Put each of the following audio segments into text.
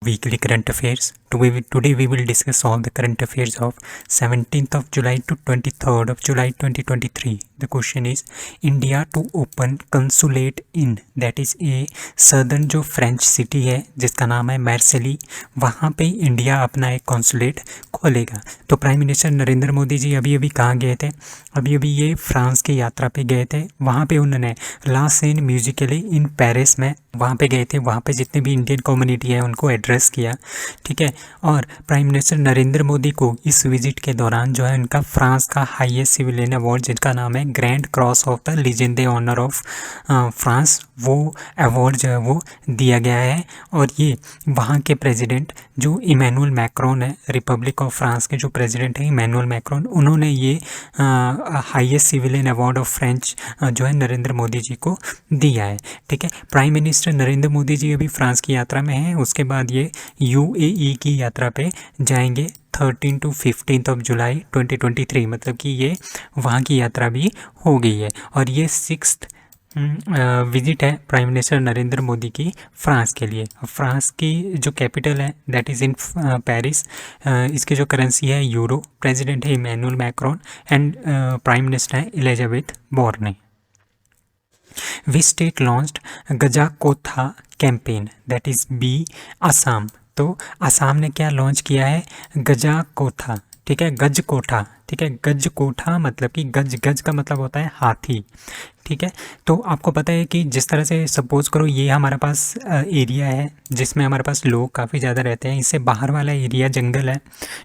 weekly current affairs. Today we will discuss all the current affairs of 17th of July to 23rd of July 2023. The question is India to open consulate in that is a southern जो French city है जिसका नाम है मार्सेली, वहाँ पे India अपना एक consulate खोलेगा। तो प्राइम मिनिस्टर नरेंद्र मोदी जी अभी अभी कहाँ गए थे? अभी अभी ये फ्रांस की यात्रा पे गए थे। वहाँ पे उन्होंने ला सेन म्यूजिकली इन पेरिस में वहाँ पे गए थे। वहाँ पे जितने भी इंडियन कम्युनिटी है उनको एड्रेस किया, ठीक है। और प्राइम मिनिस्टर नरेंद्र मोदी को इस विजिट के दौरान जो है उनका फ्रांस का हाईएस्ट सिविलियन अवार्ड जिसका नाम है grand cross of the legion honour of France, वो अवार्ड जो है वो दिया गया है। और ये वहाँ के प्रेसिडेंट जो इमैनुअल मैक्रोन है, रिपब्लिक ऑफ फ्रांस के जो प्रेसिडेंट हैं इमैनुअल मैक्रोन, उन्होंने ये highest civilian award of French जो है नरेंद्र मोदी जी को दिया है, ठीक है। प्राइम मिनिस्टर नरेंद्र मोदी जी अभी फ्रांस की यात्रा में हैं, उसके बाद ये यूएई की यात्रा पे जाएंगे 13 to 15 ऑफ जुलाई 2023, मतलब कि ये वहाँ की यात्रा भी हो गई है। और ये 6th विजिट है प्राइम मिनिस्टर नरेंद्र मोदी की फ्रांस के लिए। फ्रांस की जो कैपिटल है दैट इज़ इन पेरिस। इसकी जो करेंसी है यूरो, प्रेसिडेंट है Emmanuel Macron and prime minister है Elizabeth Borne. Which state launched Gajakotha campaign that is B Assam. तो असम ने क्या लॉन्च किया है? गजाकोथा, ठीक है, गज कोठा, ठीक है। गज कोठा मतलब कि गज का मतलब होता है हाथी, ठीक है। तो आपको पता है कि जिस तरह से सपोज करो ये हमारे पास एरिया है जिसमें हमारे पास लोग काफ़ी ज़्यादा रहते हैं, इससे बाहर वाला एरिया जंगल है,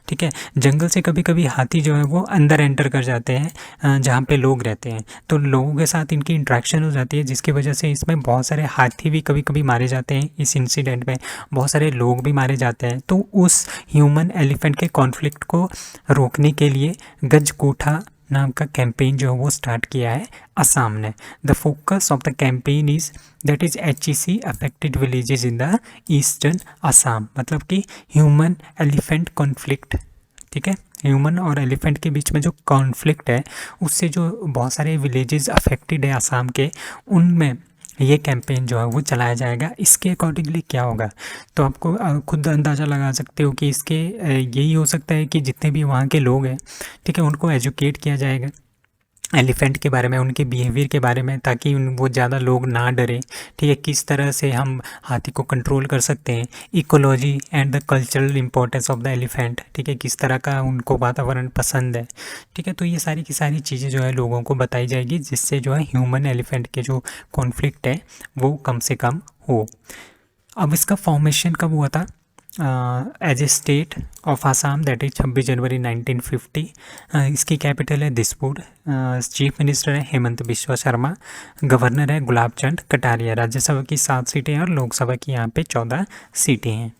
ठीक है। जंगल से कभी कभी हाथी जो है वो अंदर एंटर कर जाते हैं जहाँ पे लोग रहते हैं, तो लोगों के साथ इनकी इंट्रैक्शन हो जाती है जिसकी वजह से इसमें बहुत सारे हाथी भी कभी कभी मारे जाते हैं। इस इंसिडेंट में बहुत सारे लोग भी मारे जाते हैं। तो उस ह्यूमन एलिफेंट के कॉन्फ्लिक्ट को रोकने के लिए गज कोठा नाम का कैंपेन जो है वो स्टार्ट किया है असम ने। The focus of the campaign is that is HEC affected villages in the eastern Assam, मतलब कि ह्यूमन एलिफेंट कॉन्फ्लिक्ट, ठीक है। ह्यूमन और एलिफेंट के बीच में जो कॉन्फ्लिक्ट है उससे जो बहुत सारे विलेजेस अफेक्टेड है असम के, उनमें ये कैंपेन जो है वो चलाया जाएगा। इसके अकॉर्डिंगली क्या होगा तो आपको खुद अंदाज़ा लगा सकते हो कि इसके यही हो सकता है कि जितने भी वहाँ के लोग हैं, ठीक है, उनको एजुकेट किया जाएगा एलिफेंट के बारे में, उनके बिहेवियर के बारे में, ताकि वो ज़्यादा लोग ना डरें, ठीक है। किस तरह से हम हाथी को कंट्रोल कर सकते हैं, ecology and the cultural importance of the elephant, ठीक है, किस तरह का उनको वातावरण पसंद है, ठीक है। तो ये सारी की सारी चीज़ें जो है लोगों को बताई जाएगी जिससे जो है ह्यूमन एलिफेंट के जो कॉन्फ्लिक्ट है वो कम से कम हो। अब इसका फॉर्मेशन कब हुआ था? As a state of Assam that is 26 January 1950। इसकी कैपिटल है दिसपुर। चीफ मिनिस्टर है हेमंत बिश्वा शर्मा। गवर्नर है गुलाब चंद कटारिया। राज्यसभा की 7 सीटें हैं और लोकसभा की यहाँ पे 14 सीटें हैं।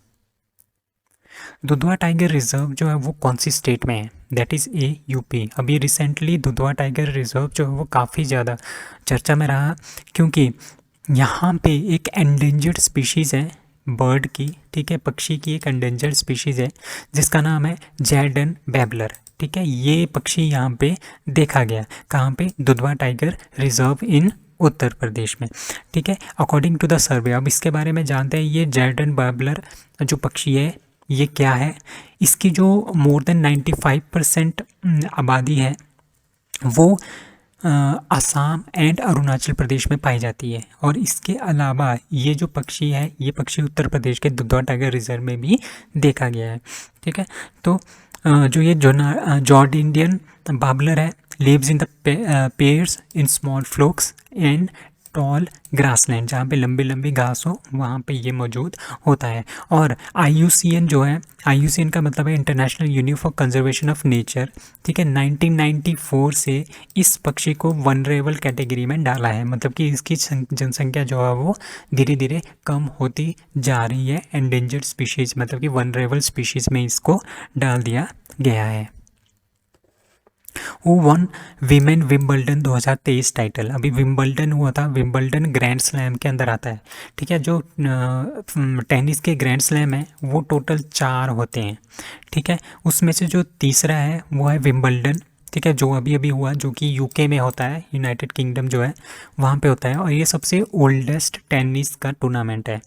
दुधवा टाइगर रिजर्व जो है वो कौन सी स्टेट में है? That is A UP. अभी रिसेंटली दुधवा टाइगर रिजर्व जो है वो काफ़ी ज़्यादा चर्चा में रहा क्योंकि यहाँ पे एक एंडेंजर्ड स्पीशीज़ है बर्ड की, ठीक है, पक्षी की एक एंडेंजर्ड स्पीशीज़ है जिसका नाम है जैडन बैबलर, ठीक है। ये पक्षी यहाँ पे देखा गया कहाँ पे? Dudhwa tiger reserve in Uttar Pradesh में, ठीक है, अकॉर्डिंग टू द सर्वे। अब इसके बारे में जानते हैं ये जैडन बैबलर जो पक्षी है ये क्या है। इसकी जो मोर देन 95% आबादी है वो असम एंड अरुणाचल प्रदेश में पाई जाती है। और इसके अलावा ये जो पक्षी है ये पक्षी उत्तर प्रदेश के दुधवा टाइगर रिजर्व में भी देखा गया है, ठीक है। तो जो ये जॉर्ड इंडियन बाबलर है lives in the pairs in small flocks and tall grassland, जहाँ पे लंबी लंबी घास हो वहाँ पे ये मौजूद होता है। और IUCN जो है, IUCN का मतलब है international union for conservation of nature, ठीक है, 1994 से इस पक्षी को वनरेबल कैटेगरी में डाला है, मतलब कि इसकी जनसंख्या जो है वो धीरे धीरे कम होती जा रही है। एंडेंजर्ड स्पीशीज़ मतलब कि वनरेबल स्पीशीज़ में इसको डाल दिया गया है। वो वन विमेन विम्बल्डन 2023 टाइटल। अभी विम्बल्डन हुआ था, विम्बल्डन ग्रैंड स्लैम के अंदर आता है, ठीक है। जो टेनिस के ग्रैंड स्लैम है वो टोटल 4 होते हैं, ठीक है। उसमें से जो तीसरा है वो है विम्बल्डन, ठीक है, जो अभी अभी हुआ, जो कि UK में होता है, यूनाइटेड किंगडम जो है वहाँ पे होता है। और ये सबसे ओल्डेस्ट टेनिस का टूर्नामेंट है,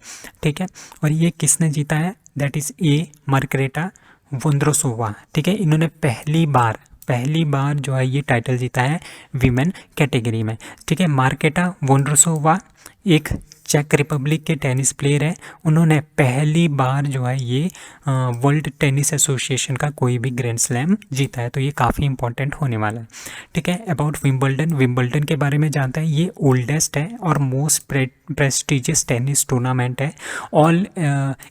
ठीक है। और ये किसने जीता है? That is A Marketa Vondrousova. ठीक है, इन्होंने पहली बार जो है ये टाइटल जीता है वीमेन कैटेगरी में। ठीक है, मार्केटा वोंद्रोसोवा एक चेक रिपब्लिक के टेनिस प्लेयर है। उन्होंने पहली बार जो है ये वर्ल्ड टेनिस एसोसिएशन का कोई भी ग्रैंड स्लैम जीता है, तो ये काफ़ी इंपॉर्टेंट होने वाला है। ठीक है, अबाउट विंबलडन के बारे में जानते हैं। ये ओल्डेस्ट है और मोस्ट प्रेस्टिजियस टेनिस टूर्नामेंट है। All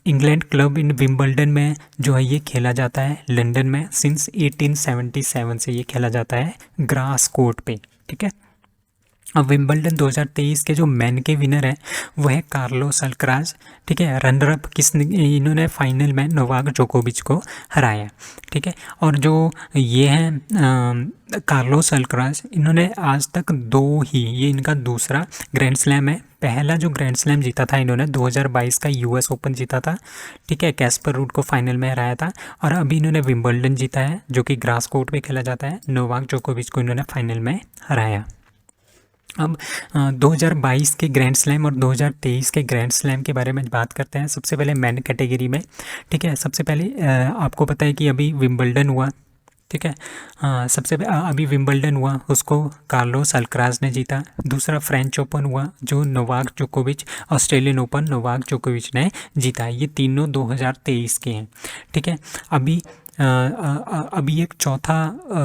England club in Wimbledon में जो है ये खेला जाता है लंदन में। सिंस 1877 से ये खेला जाता है ग्रास कोर्ट पे। ठीक है, अब विंबलडन 2023 के जो मेन के विनर हैं वो है कार्लोस अल्कराज। ठीक है, रनर अप इन्होंने फाइनल में नोवाक जोकोविच को हराया। ठीक है, और जो ये हैं कार्लोस अल्कराज, इन्होंने आज तक ये इनका दूसरा ग्रैंड स्लैम है। पहला जो ग्रैंड स्लैम जीता था इन्होंने 2022 का यूएस ओपन जीता था। ठीक है, कैस्पर रूड को फाइनल में हराया था। और अभी इन्होंने विंबलडन जीता है जो कि ग्रास कोर्ट पे खेला जाता है। नोवाक जोकोविच को इन्होंने फाइनल में हराया। अब 2022 के ग्रैंड स्लैम और 2023 के ग्रैंड स्लैम के बारे में बात करते हैं। सबसे पहले मेन कैटेगरी में। ठीक है, सबसे पहले आपको पता है कि अभी विंबलडन हुआ। ठीक है, अभी विंबलडन हुआ, उसको कार्लोस अल्कराज ने जीता। दूसरा फ्रेंच ओपन हुआ जो नोवाक जोकोविच, ऑस्ट्रेलियन ओपन नोवाक जोकोविच ने जीता। ये तीनों 2023 के हैं। ठीक है, अभी एक चौथा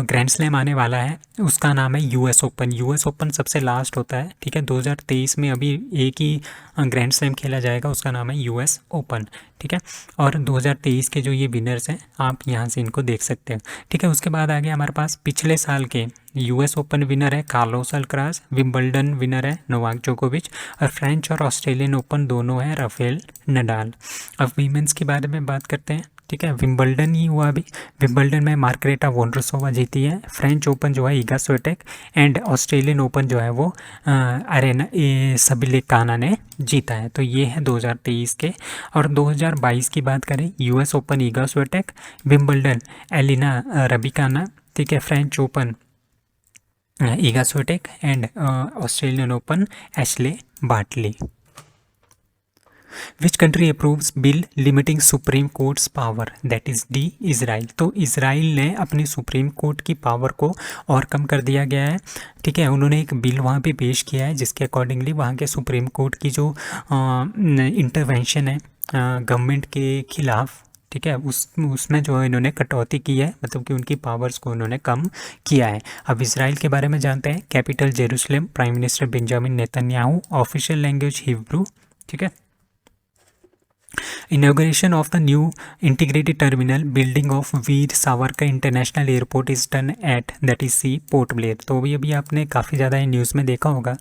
ग्रैंड स्लैम आने वाला है, उसका नाम है यूएस ओपन। यूएस ओपन सबसे लास्ट होता है। ठीक है, 2023 में अभी एक ही ग्रैंड स्लैम खेला जाएगा, उसका नाम है यूएस ओपन। ठीक है, और 2023 के जो ये विनर्स हैं आप यहाँ से इनको देख सकते हो। ठीक है, उसके बाद आ गया हमारे पास पिछले साल के यूएस ओपन विनर है कार्लोस अल्कराज, विंबलडन विनर है नोवाक जोकोविच, और फ्रेंच और ऑस्ट्रेलियन ओपन दोनों है राफेल नडाल। अब वीमेंस के बारे में बात करते हैं। ठीक है, विंबलडन ही हुआ अभी। विंबलडन में मार्करेटा वोंड्रोसोवा जीती है। फ्रेंच ओपन जो है ईगा स्विएटेक, एंड ऑस्ट्रेलियन ओपन जो है वो अरेना सबिलेकाना ने जीता है। तो ये है 2023 के। और 2022 की बात करें, US open Iga Swiatek, Wimbledon Elena Rybakina. ठीक है, French open Iga Swiatek, and Australian open Ashleigh Barty. Which country approves bill limiting supreme courts power, that is D Israel. तो इज़राइल ने अपनी सुप्रीम कोर्ट की power को और कम कर दिया गया है। ठीक है, उन्होंने एक बिल वहाँ पे पेश किया है जिसके अकॉर्डिंगली वहाँ के सुप्रीम कोर्ट की जो इंटरवेंशन है गवर्नमेंट के खिलाफ, ठीक है, उसमें जो है इन्होंने कटौती की है, मतलब कि उनकी पावर्स को उन्होंने कम किया है। अब इजराइल के बारे में जानते हैं। Capital Jerusalem, prime minister Benjamin Netanyahu, official language Hebrew. ठीक है, inauguration of the new integrated terminal building of Veer Savarkar international airport is done at that is C Port Blair. तो अभी आपने काफ़ी ज़्यादा न्यूज़ में देखा होगा,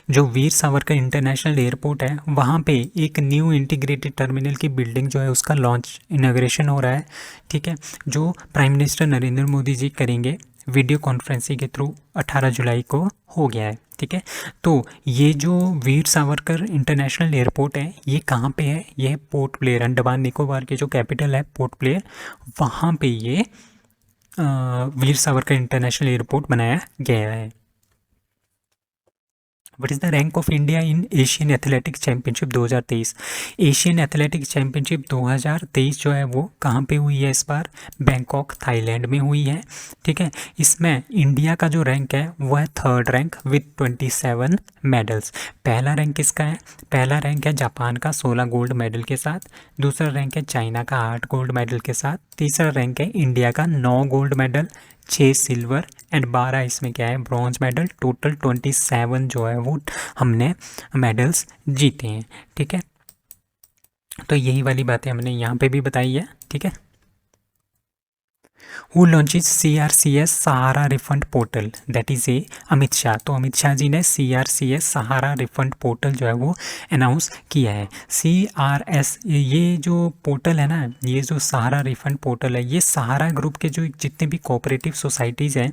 जो वीर सावरकर इंटरनेशनल एयरपोर्ट है वहाँ पे एक न्यू इंटीग्रेटेड टर्मिनल की बिल्डिंग जो है उसका लॉन्च इनॉग्रेशन हो रहा है। ठीक है, जो प्राइम मिनिस्टर नरेंद्र मोदी जी करेंगे वीडियो कॉन्फ्रेंसिंग के थ्रू 18 जुलाई को हो गया है। ठीक है, तो ये जो वीर सावरकर इंटरनेशनल एयरपोर्ट है ये कहाँ पे है? ये है पोर्ट ब्लेयर, अंडमान निकोबार के जो कैपिटल है पोर्ट ब्लेयर, वहाँ पे ये वीर सावरकर इंटरनेशनल एयरपोर्ट बनाया गया है। What is the rank of India in Asian athletics championship 2023? Asian athletics championship 2023 जो है वो कहाँ पे हुई है इस बार? बैंकॉक थाईलैंड में हुई है। ठीक है, इसमें इंडिया का जो रैंक है वो है 3rd रैंक विद 27 मेडल्स। पहला रैंक किसका है? पहला रैंक है जापान का 16 गोल्ड मेडल के साथ, दूसरा रैंक है चाइना का 8 गोल्ड मेडल के साथ, तीसरा रैंक है इंडिया का 9 गोल्ड मेडल, 6 सिल्वर एंड 12 इसमें क्या है ब्रॉन्ज मेडल। टोटल 27 जो है वो हमने मेडल्स जीते हैं। ठीक है, तो यही वाली बातें हमने यहाँ पे भी बताई है। ठीक है, who launches CRCS Sahara refund portal? That is ए अमित शाह। तो अमित शाह जी ने CRCS सहारा रिफंड पोर्टल जो है वो अनाउंस किया है। CRS ये जो पोर्टल है ना, ये जो सहारा रिफंड पोर्टल है, ये सहारा ग्रुप के जो जितने भी कोऑपरेटिव सोसाइटीज़ हैं,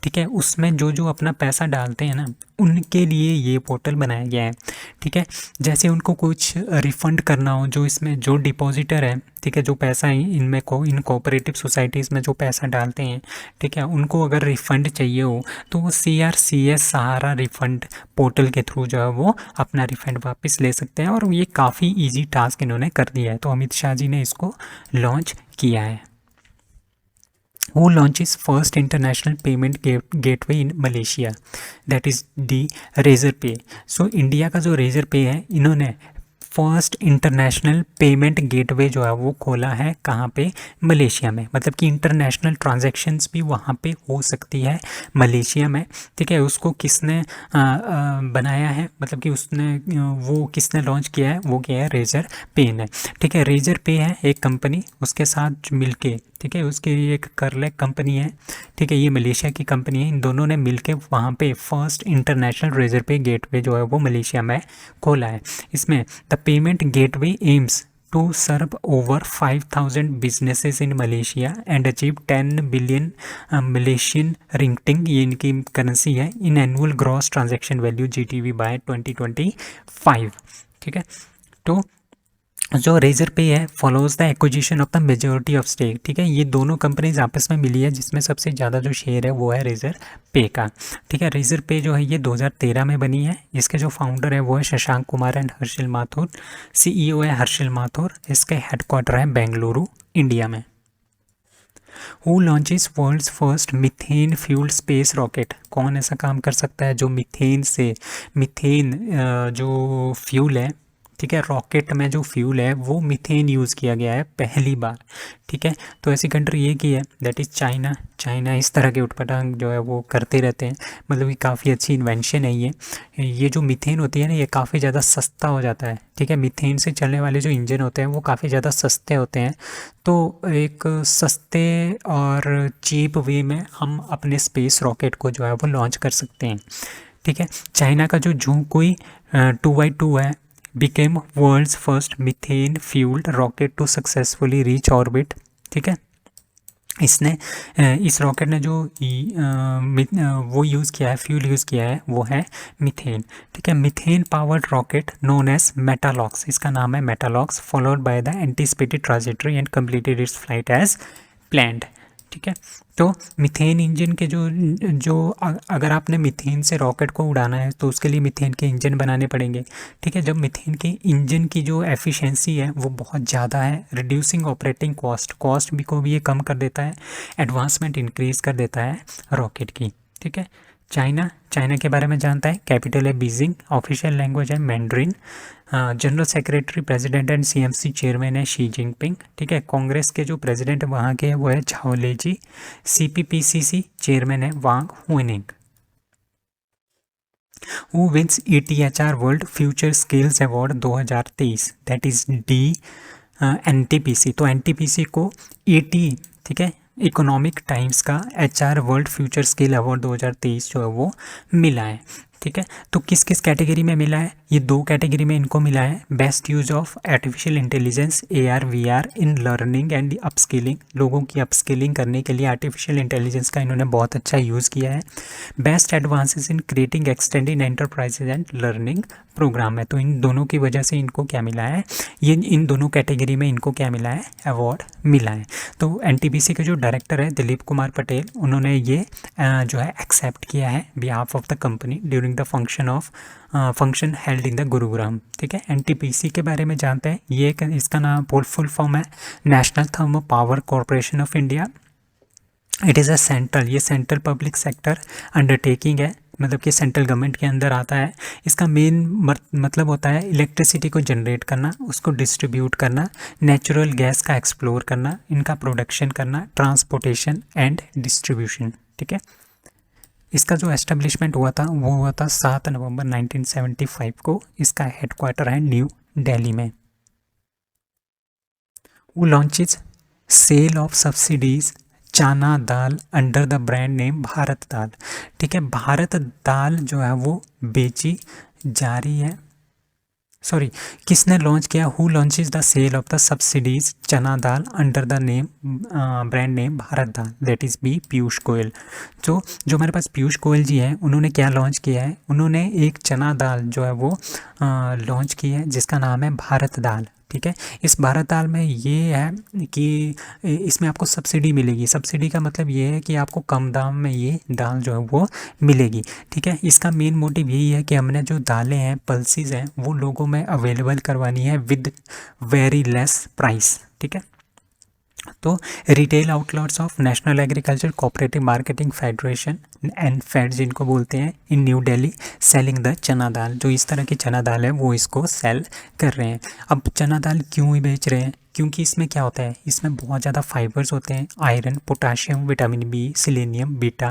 ठीक है, उसमें जो अपना पैसा डालते हैं ना, उनके लिए ये पोर्टल बनाया गया है। ठीक है, जैसे उनको कुछ रिफ़ंड करना हो, जो इसमें जो डिपॉजिटर है, ठीक है, जो पैसा इनमें इन कोऑपरेटिव सोसाइटीज़ में जो पैसा डालते हैं, ठीक है, उनको अगर रिफ़ंड चाहिए हो तो वो CRCS सहारा रिफ़ंड पोर्टल के थ्रू जो है वो अपना रिफ़ंड वापस ले सकते हैं। और ये काफ़ी ईजी टास्क इन्होंने कर दिया है, तो अमित शाह जी ने इसको लॉन्च किया है। Who launches first international payment gateway in Malaysia? That is the Razorpay. So India का जो Razorpay है, इन्होंने फर्स्ट इंटरनेशनल पेमेंट गेटवे जो है वो खोला है कहाँ पे? मलेशिया में। मतलब कि इंटरनेशनल ट्रांजैक्शंस भी वहाँ पे हो सकती है मलेशिया में। ठीक है, उसको किसने बनाया है, मतलब कि उसने वो किसने लॉन्च किया है? वो किया है रेजर पे ने। ठीक है, रेजर पे है एक कंपनी, उसके साथ मिलके, ठीक है, उसकी एक करलेक कंपनी है, ठीक है, ये मलेशिया की कंपनी है। इन दोनों ने मिलके वहाँ पे first international Razorpay gateway जो है वो मलेशिया में खोला है। इसमें the payment gateway aims to serve over 5,000 businesses in Malaysia and achieve 10 billion Malaysian ringgit, ये इनकी करेंसी है, in annual gross transaction value GTV by 2025। ठीक है, तो जो रेजर पे है follows the acquisition of the majority of stake. ठीक है, ये दोनों कंपनीज आपस में मिली है, जिसमें सबसे ज़्यादा जो शेयर है वो है रेजर पे का। ठीक है, रेजर पे जो है ये 2013 में बनी है। इसके जो फाउंडर है वो है शशांक कुमार एंड हर्षिल माथुर। CEO है हर्षिल माथुर। इसके हेडक्वार्टर है बेंगलुरु, इंडिया में। Who launches world's first methane fuelled space rocket? कौन ऐसा काम कर सकता है जो मीथेन जो फ्यूल है, ठीक है, रॉकेट में जो फ्यूल है वो मीथेन यूज़ किया गया है पहली बार। ठीक है, तो ऐसी कंट्री एक ही है, दैट इज़ चाइना। चाइना इस तरह के उटपटांग जो है वो करते रहते हैं। मतलब कि काफ़ी अच्छी इन्वेंशन है ये जो मीथेन होती है ना, ये काफ़ी ज़्यादा सस्ता हो जाता है। ठीक है, मीथेन से चलने वाले जो इंजन होते हैं वो काफ़ी ज़्यादा सस्ते होते हैं। तो एक सस्ते और चीप वे में हम अपने स्पेस रॉकेट को जो है वो लॉन्च कर सकते हैं। ठीक है, चाइना का जो झोंकुई 2x2 है became world's first methane fueled rocket to successfully reach orbit। ठीक है, इसने इस रॉकेट ने जो वो यूज़ किया है, फ्यूल यूज़ किया है, वो है मीथेन। ठीक है, methane powered rocket known as Metalox, इसका नाम है Metalox, followed by the anticipated trajectory and completed its flight as planned. ठीक है, तो मीथेन इंजन के अगर आपने मीथेन से रॉकेट को उड़ाना है तो उसके लिए मीथेन के इंजन बनाने पड़ेंगे। ठीक है, जब मीथेन के इंजन की जो एफिशिएंसी है वो बहुत ज़्यादा है, रिड्यूसिंग ऑपरेटिंग कॉस्ट भी को भी ये कम कर देता है, एडवांसमेंट इंक्रीज़ कर देता है रॉकेट की। ठीक है, चाइना के बारे में जानता है, कैपिटल है बीजिंग, ऑफिशियल लैंग्वेज है mandarin, general secretary president and CMC chairman है शी जिनपिंग। ठीक है, कांग्रेस के जो प्रेसिडेंट वहाँ के हैं वो है झाओ लेजी। CPPCC चेयरमैन है Wang Huning. Who wins ETHR world future skills award 2023? That is NTPC। तो NTPC को ठीक है, इकोनॉमिक टाइम्स का HR world future skill award 2023 जो है वो मिला है। ठीक है, तो किस किस कैटेगरी में मिला है? ये 2 कैटेगरी में इनको मिला है, best use of artificial intelligence AR/VR in learning and upskilling, लोगों की अपस्किलिंग करने के लिए आर्टिफिशियल इंटेलिजेंस का इन्होंने बहुत अच्छा यूज़ किया है। Best advances in creating extending enterprises and learning programme है। तो इन दोनों की वजह से इनको क्या मिला है, ये इन दोनों कैटेगरी में इनको क्या मिला है, अवार्ड मिला है। तो NTPC के जो डायरेक्टर है दिलीप कुमार पटेल, उन्होंने ये जो है एक्सेप्ट किया है behalf of the company during the function held in the Gurugram. ठीक है, NTPC के बारे में जानते हैं, ये इसका नाम फुल फॉर्म है national thermal power corporation of India. It is ये सेंट्रल पब्लिक सेक्टर अंडरटेकिंग है, मतलब कि सेंट्रल गवर्नमेंट के अंदर आता है। इसका मेन मतलब होता है इलेक्ट्रिसिटी को जनरेट करना, उसको डिस्ट्रीब्यूट करना, नेचुरल गैस का एक्सप्लोर करना, इनका प्रोडक्शन करना, ट्रांसपोर्टेशन एंड डिस्ट्रीब्यूशन। ठीक है, इसका जो एस्टेब्लिशमेंट हुआ था वो हुआ था 7 नवंबर 1975 को। इसका हेडक्वार्टर है न्यू दिल्ली में। वो launches cell of subsidies chana dal under the brand name Bharat Dal. ठीक है, भारत दाल जो है वो बेची जा रही है सॉरी, किसने लॉन्च किया, who launches the sale of the subsidies chana dal under the name brand name Bharat Dal, that is B Piyush Goyal. तो जो हमारे पास पीयूष गोयल जी हैं, उन्होंने क्या लॉन्च किया है, उन्होंने एक चना दाल जो है वो लॉन्च की है जिसका नाम है भारत दाल। ठीक है, इस भारत दाल में ये है कि इसमें आपको सब्सिडी मिलेगी। सब्सिडी का मतलब ये है कि आपको कम दाम में ये दाल जो है वो मिलेगी। ठीक है, इसका मेन मोटिव यही है कि हमने जो दालें हैं, पल्सेस हैं, वो लोगों में अवेलेबल करवानी है विद वेरी लेस प्राइस। ठीक है, तो retail outlets of national agriculture cooperative marketing federation NAFED जिनको बोलते हैं, in New Delhi selling the chana dal, जो इस तरह की चना दाल है वो इसको सेल कर रहे हैं। अब चना दाल क्यों ही बेच रहे हैं, क्योंकि इसमें क्या होता है, इसमें बहुत ज़्यादा फाइबर्स होते हैं, iron, potassium, vitamin B, selenium, beta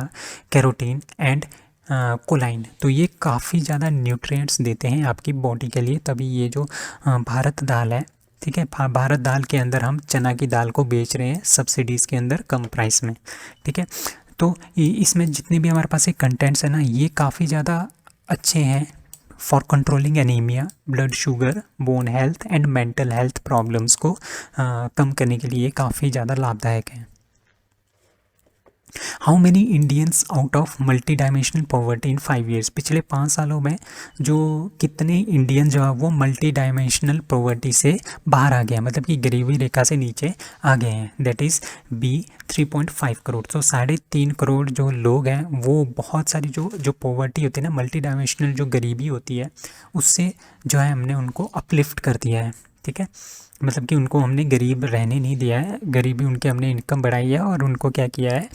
carotene and choline. तो ये काफ़ी ज़्यादा न्यूट्रिएंट्स देते हैं आपकी बॉडी के लिए, तभी ये जो भारत दाल है, ठीक है, भारत दाल के अंदर हम चना की दाल को बेच रहे हैं सब्सिडीज़ के अंदर कम प्राइस में। ठीक है, तो इसमें जितने भी हमारे पास ये कंटेंट्स हैं ना, ये काफ़ी ज़्यादा अच्छे हैं for controlling anaemia, blood sugar, bone health and mental health problems को कम करने के लिए काफ़ी ज़्यादा लाभदायक हैं। How many Indians out of multi dimensional poverty in 5 years, पिछले 5 सालों में जो कितने इंडियन जो है वो मल्टी डायमेंशनल पॉवर्टी से बाहर आ गए हैं, मतलब कि गरीबी रेखा से नीचे आ गए हैं, दैट इज़ बी 3.5 करोड़। तो 3.5 करोड़ जो लोग हैं वो बहुत सारी जो पॉवर्टी होती है ना, मल्टी डायमेंशनल जो गरीबी होती है, उससे जो है हमने उनको अपलिफ्ट कर दिया है। ठीक है, मतलब कि उनको हमने गरीब रहने नहीं दिया है, गरीबी उनके हमने इनकम बढ़ाई है और उनको क्या किया है,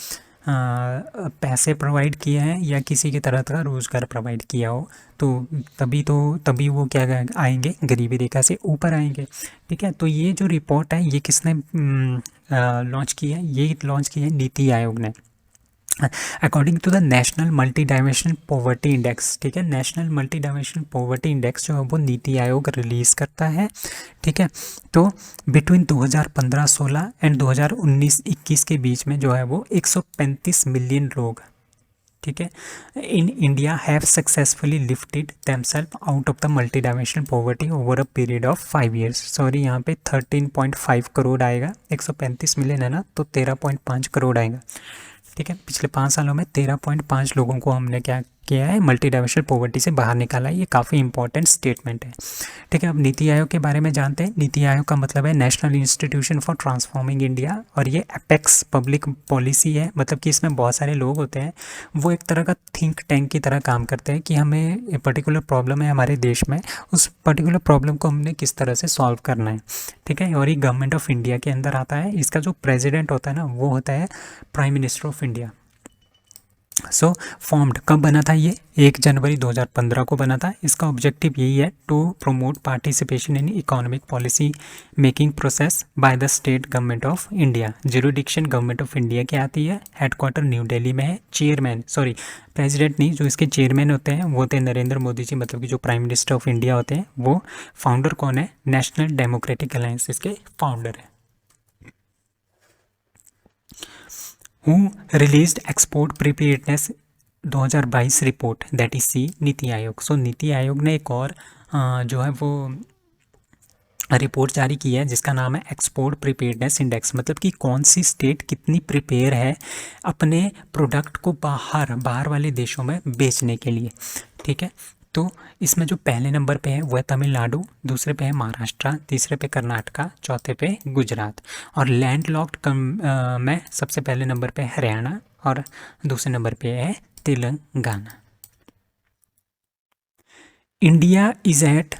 पैसे प्रोवाइड किए हैं या किसी की तरह का रोज़गार प्रोवाइड किया हो, तो तभी वो क्या आएंगे, गरीबी रेखा से ऊपर आएंगे। ठीक है, तो ये जो रिपोर्ट है ये किसने लॉन्च की है, ये लॉन्च की है नीति आयोग ने, according to the national multi dimensional poverty index. ठीक है, national multi dimensional poverty index जो है वो नीति आयोग रिलीज़ करता है। ठीक है, तो बिटवीन 2015-16 एंड 2019-21 के बीच में जो है वो 135 मिलियन लोग, ठीक है, in India have successfully lifted themselves out of the multi dimensional poverty over a period of 5 years. Sorry, यहाँ पे 13.5 करोड़ आएगा, 135 मिलियन है ना, तो 13.5 करोड़ आएगा। ठीक है, पिछले 5 सालों में 13.5 लोगों को हमने क्या किया है, मल्टी डायमेंशनल पॉवर्टी से बाहर निकाला है। ये काफ़ी इंपॉर्टेंट स्टेटमेंट है। ठीक है, अब नीति आयोग के बारे में जानते हैं। नीति आयोग का मतलब है national institution for transforming India, और ये अपेक्स पब्लिक पॉलिसी है, मतलब कि इसमें बहुत सारे लोग होते हैं, वो एक तरह का थिंक टैंक की तरह काम करते हैं कि हमें पर्टिकुलर प्रॉब्लम है हमारे देश में, उस पर्टिकुलर प्रॉब्लम को हमने किस तरह से सॉल्व करना है। ठीक है, और ये गवर्नमेंट ऑफ इंडिया के अंदर आता है। इसका जो प्रेसिडेंट होता है ना, वो होता है prime minister of India. So formed कब बना था, ये 1 जनवरी 2015 को बना था। इसका ऑब्जेक्टिव यही है to promote participation in economic policy making process by the state government of India. Jurisdiction government of India की आती है, हेडक्वार्टर न्यू दिल्ली में है। प्रेसिडेंट नहीं, जो इसके चेयरमैन होते हैं वो होते हैं नरेंद्र मोदी जी, मतलब कि जो प्राइम मिनिस्टर ऑफ इंडिया होते हैं वो। फाउंडर कौन है, नेशनल डेमोक्रेटिक अलायंस इसके फाउंडर है। Who released export preparedness 2022 report, that is C NITI Aayog. सो नीति आयोग ने एक और जो है वो रिपोर्ट जारी की है जिसका नाम है एक्सपोर्ट प्रिपेयर्डनेस इंडेक्स, मतलब कि कौन सी स्टेट कितनी प्रिपेयर है अपने प्रोडक्ट को बाहर वाले देशों में बेचने के लिए। ठीक है, तो इसमें जो पहले नंबर पे है वो है तमिलनाडु, दूसरे पे है महाराष्ट्र, तीसरे पे कर्नाटका, चौथे पे गुजरात, और लैंड लॉक्ड में सबसे पहले नंबर पे हरियाणा और दूसरे नंबर पे है Telangana. India is at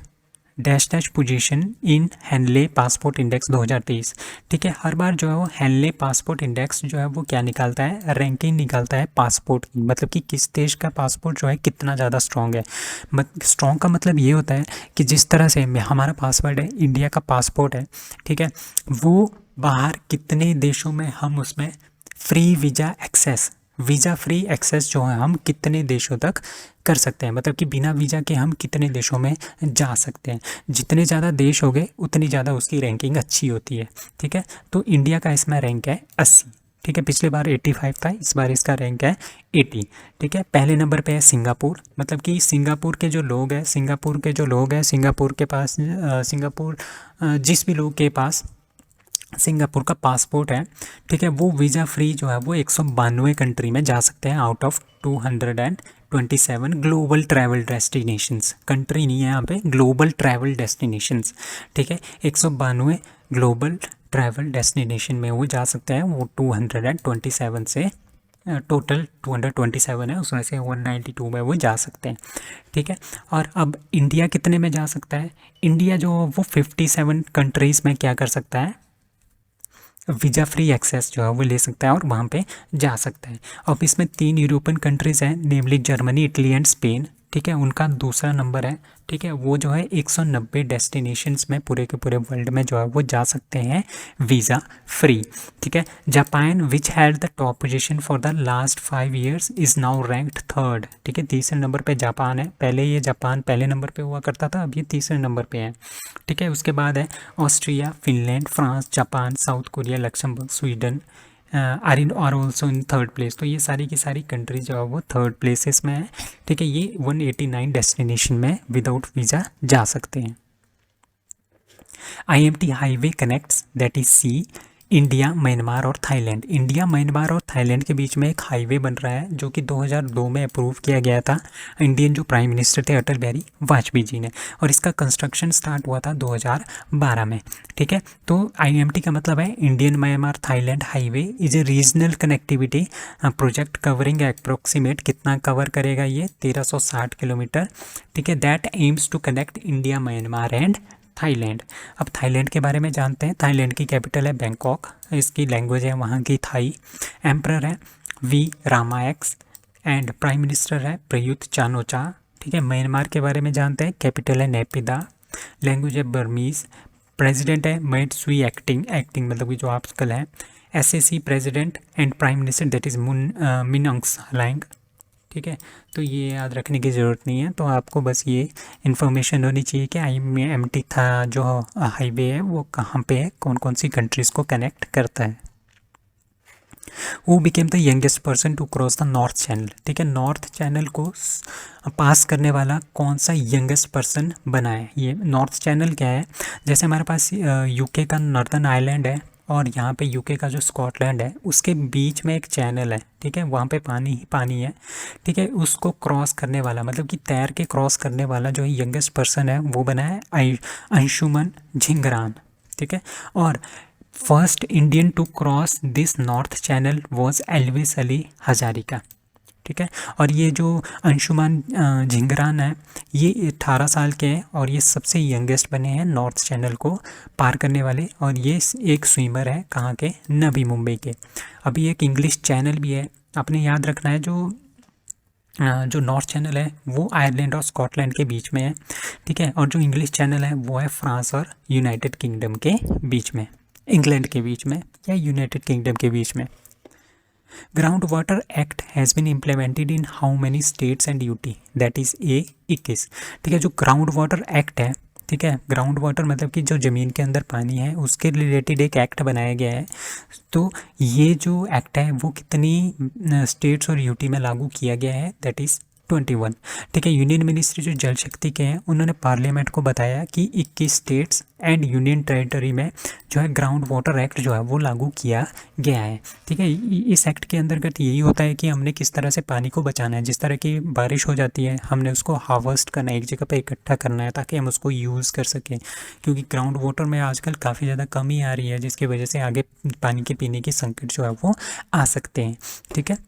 dash dash position in Henley passport index 2023। ठीक है, हर बार जो है वो हेनले पासपोर्ट इंडेक्स जो है वो क्या निकालता है, रैंकिंग निकालता है पासपोर्ट की, मतलब कि किस देश का पासपोर्ट जो है कितना ज़्यादा स्ट्रॉन्ग है। स्ट्रॉन्ग का मतलब ये होता है कि जिस तरह से हमारा पासवर्ड है, इंडिया का पासपोर्ट है, ठीक है, वो बाहर कितने देशों में हम उसमें फ्री वीज़ा फ्री एक्सेस जो है हम कितने देशों तक कर सकते हैं, मतलब कि बिना वीज़ा के हम कितने देशों में जा सकते हैं। जितने ज़्यादा देश हो गए उतनी ज़्यादा उसकी रैंकिंग अच्छी होती है। ठीक है, तो इंडिया का इसमें रैंक है 80। ठीक है, पिछली बार 85 था, इस बार इसका रैंक है 80। ठीक है, पहले नंबर पे है सिंगापुर, मतलब कि सिंगापुर के जो लोग हैं, सिंगापुर के पास जिस भी लोग के पास सिंगापुर का पासपोर्ट है, ठीक है, वो वीज़ा फ्री जो है वो 192 कंट्री में जा सकते हैं out of 227 global travel destinations. Country नहीं है यहाँ पे, ग्लोबल ट्रैवल डेस्टिनेशंस। ठीक है, 192 ग्लोबल ट्रैवल डेस्टिनेशन में वो जा सकते हैं, वो 227 से टोटल 227 है, उसमें से 192 में वो जा सकते हैं। ठीक है, और अब इंडिया कितने में जा सकता है? इंडिया जो वो 57 कंट्रीज़ में क्या कर सकता है, वीज़ा फ्री एक्सेस जो है वो ले सकता है और वहाँ पे जा सकता है। अब इसमें 3 यूरोपियन कंट्रीज़ हैं, नेमली जर्मनी, इटली एंड स्पेन। ठीक है, उनका दूसरा नंबर है। ठीक है, वो जो है 190 डेस्टिनेशंस में पूरे के पूरे वर्ल्ड में जो है वो जा सकते हैं वीज़ा फ्री। ठीक है, Japan which had the top position for the last 5 years is now ranked third. ठीक है, तीसरे नंबर पे जापान है, पहले ये जापान पहले नंबर पे हुआ करता था, अब ये तीसरे नंबर पे है। ठीक है, उसके बाद है Austria, Finland, France, Japan, South Korea, Luxembourg, Sweden are also in third place. तो ये सारी की सारी कंट्रीज जो है वो थर्ड प्लेसेस में है। ठीक है, ये 189 डेस्टिनेशन में विदाउट वीज़ा जा सकते हैं। IMT highway connects that is C India, Myanmar और थाईलैंड। इंडिया, म्यांमार और थाईलैंड के बीच में एक हाईवे बन रहा है जो कि 2002 में अप्रूव किया गया था इंडियन जो प्राइम मिनिस्टर थे अटल बिहारी वाजपेयी जी ने, और इसका कंस्ट्रक्शन स्टार्ट हुआ था 2012 में। ठीक है, तो IMT का मतलब है Indian Myanmar Thailand highway is a regional connectivity project covering approximate, कितना कवर करेगा ये, 1360 किलोमीटर। ठीक है, that aims to connect India, Myanmar and Thailand. अब थाईलैंड के बारे में जानते हैं। थाईलैंड की कैपिटल है बैंकॉक, इसकी लैंग्वेज है वहाँ की थाई। एम्परर है वी रामायक्स एंड प्राइम मिनिस्टर है प्रयुत चान-ओ-चा। ठीक है, म्यांमार के बारे में जानते हैं। कैपिटल है नेपिदा, लैंग्वेज है बर्मीज़, प्रेसिडेंट है मैटसुई एक्टिंग मतलब कि जो आजकल है। SAC president and prime minister that is मिन ऑंग ह्लाइंग। ठीक है, तो ये याद रखने की ज़रूरत नहीं है, तो आपको बस ये इन्फॉर्मेशन होनी चाहिए कि IMT था जो हाईवे है वो कहाँ पे है, कौन कौन सी कंट्रीज़ को कनेक्ट करता है। वो became the youngest person to cross the north channel. ठीक है, नॉर्थ चैनल को पास करने वाला कौन सा यंगेस्ट पर्सन बना है। ये नॉर्थ चैनल क्या है, जैसे हमारे पास UK का नॉर्दर्न आइलैंड है और यहाँ पे UK का जो स्कॉटलैंड है उसके बीच में एक चैनल है। ठीक है, वहाँ पे पानी ही पानी है। ठीक है, उसको क्रॉस करने वाला मतलब कि तैर के क्रॉस करने वाला जो यंगेस्ट पर्सन है वो बना है अंशुमन झिंगरान। ठीक है, और first Indian to cross this north channel was Elvis Ali Hazarika. ठीक है, और ये जो अंशुमान झिंगरान है ये 18 साल के हैं और ये सबसे यंगेस्ट बने हैं नॉर्थ चैनल को पार करने वाले, और ये एक स्विमर है कहाँ के, नवी मुंबई के। अभी एक इंग्लिश चैनल भी है, आपने याद रखना है जो नॉर्थ चैनल है वो आयरलैंड और स्कॉटलैंड के बीच में है। ठीक है, और जो इंग्लिश चैनल है वो है फ्रांस और यूनाइटेड किंगडम के बीच में, इंग्लैंड के बीच में या यूनाइटेड किंगडम के बीच में। Ground water act has been implemented in how many states and UT, that is A 21। ठीक है, जो ग्राउंड वाटर एक्ट है, ठीक है, ग्राउंड वाटर मतलब कि जो ज़मीन के अंदर पानी है उसके रिलेटेड एक एक्ट बनाया गया है। तो ये जो एक्ट है वो कितनी स्टेट्स और UT में लागू किया गया है, दैट इज़ 21। ठीक है, यूनियन मिनिस्ट्री जो जल शक्ति के हैं उन्होंने पार्लियामेंट को बताया कि 21 स्टेट्स एंड यूनियन टेरिटरी में जो है ग्राउंड वाटर एक्ट जो है वो लागू किया गया है। ठीक है, इस एक्ट के अंतर्गत यही होता है कि हमने किस तरह से पानी को बचाना है। जिस तरह की बारिश हो जाती है हमने उसको हार्वेस्ट करना है, एक जगह पे इकट्ठा करना है ताकि हम उसको यूज़ कर सकें, क्योंकि ग्राउंड वाटर में आजकल काफ़ी ज़्यादा कमी आ रही है जिसकी वजह से आगे पानी के पीने की संकट जो है वो आ सकते हैं। ठीक है,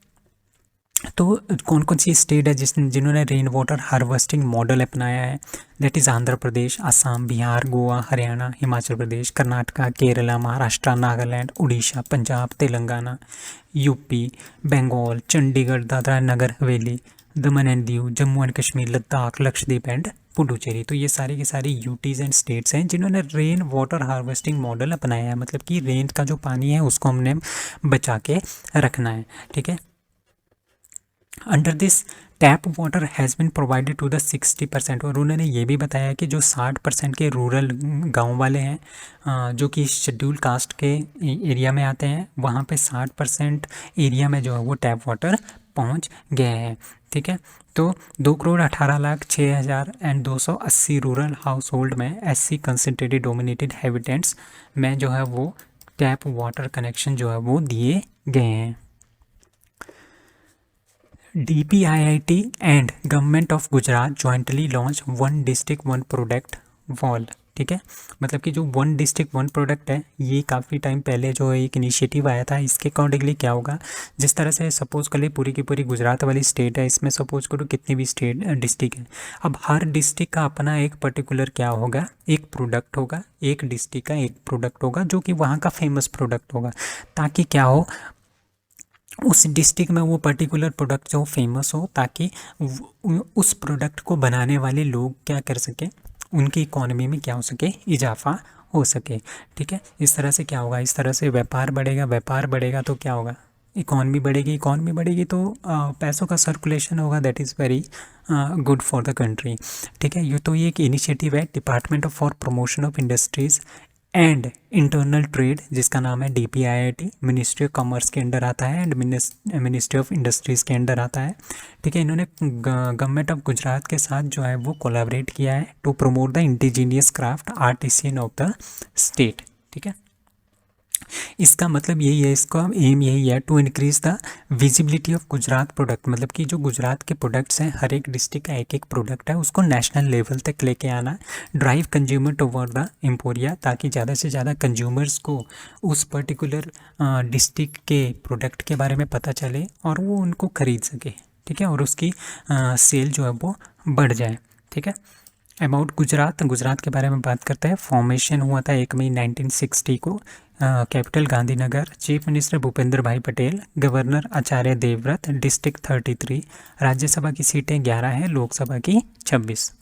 तो कौन कौन सी स्टेट है जिन्होंने रेन वाटर हार्वेस्टिंग मॉडल अपनाया है, that is Andhra Pradesh, Assam, Bihar, Goa, Haryana, Himachal Pradesh, Karnataka, Kerala, Maharashtra, Nagaland, Orissa, Punjab, Telangana, UP, Bengal, Chandigarh, Dadra Nagar Haveli, Daman and Diu, Jammu and Kashmir, Ladakh, Lakshadweep and Puducherry. तो ये सारी की सारी UTs एंड स्टेट्स हैं जिन्होंने रेन वाटर हार्वेस्टिंग मॉडल अपनाया है, मतलब कि रेन का जो पानी है उसको हमने बचा के रखना है। ठीक है, under this tap water has been provided to the 60%। और उन्होंने ये भी बताया कि जो 60% के रूरल गांव वाले हैं जो कि शेड्यूल कास्ट के एरिया में आते हैं, वहाँ पे 60% एरिया में जो है वो टैप वाटर पहुँच गए हैं। ठीक है, तो 2,18,06,280 रूरल हाउस होल्ड में SC कंसंट्रेटेड डोमिनेटेड हैबिटेंट्स में जो है वो टैप वाटर कनेक्शन जो है वो दिए गए हैं। DPIIT and government of Gujarat jointly launch one district one product wall. ठीक है, मतलब कि जो वन डिस्ट्रिक्ट वन प्रोडक्ट है, ये काफ़ी टाइम पहले जो एक इनिशिएटिव आया था। इसके अकॉर्डिंगली क्या होगा, जिस तरह से सपोज़ कर ले पूरी की पूरी गुजरात वाली स्टेट है, इसमें सपोज़ करो कितनी भी स्टेट डिस्ट्रिक्ट है, अब हर डिस्ट्रिक्ट का अपना एक पर्टिकुलर क्या होगा, एक प्रोडक्ट होगा, एक डिस्ट्रिक्ट का एक प्रोडक्ट होगा जो कि वहाँ का फेमस प्रोडक्ट होगा, ताकि क्या हो, उस डिस्ट्रिक्ट में वो पर्टिकुलर प्रोडक्ट जो फेमस हो, ताकि उस प्रोडक्ट को बनाने वाले लोग क्या कर सकें, उनकी इकोनॉमी में क्या हो सके, इजाफा हो सके। ठीक है, इस तरह से क्या होगा, इस तरह से व्यापार बढ़ेगा, व्यापार बढ़ेगा तो क्या होगा, इकोनॉमी बढ़ेगी, इकोनॉमी बढ़ेगी तो पैसों का सर्कुलेशन होगा, that is very good for the country. ठीक है, ये एक इनिशिएटिव है department for promotion of industries and internal trade, जिसका नाम है DPIIT, मिनिस्ट्री ऑफ कॉमर्स के अंडर आता है एंड मिनिस्ट्री ऑफ इंडस्ट्रीज़ के अंडर आता है। ठीक है, इन्होंने गवर्नमेंट ऑफ गुजरात के साथ जो है वो कोलैबोरेट किया है to promote the indigenous craft artisan of the state. ठीक है, इसका मतलब यही है, इसका एम यही है to increase the visibility of Gujarat product, मतलब कि जो गुजरात के प्रोडक्ट्स हैं, हर एक डिस्ट्रिक्ट का एक एक प्रोडक्ट है, उसको नेशनल लेवल तक लेके आना, drive consumer toward the Emporia, ताकि ज़्यादा से ज़्यादा कंज्यूमर्स को उस पर्टिकुलर डिस्ट्रिक्ट के प्रोडक्ट के बारे में पता चले और वो उनको ख़रीद सके। ठीक है, और उसकी सेल जो है वो बढ़ जाए। ठीक है, अबाउट गुजरात के बारे में बात करते हैं। फॉर्मेशन हुआ था 1 मई 1960 को, capital Gandhinagar, chief minister Bhupendra भाई पटेल, गवर्नर आचार्य देवव्रत, डिस्ट्रिक्ट 33, राज्यसभा की सीटें 11 हैं, लोकसभा की 26।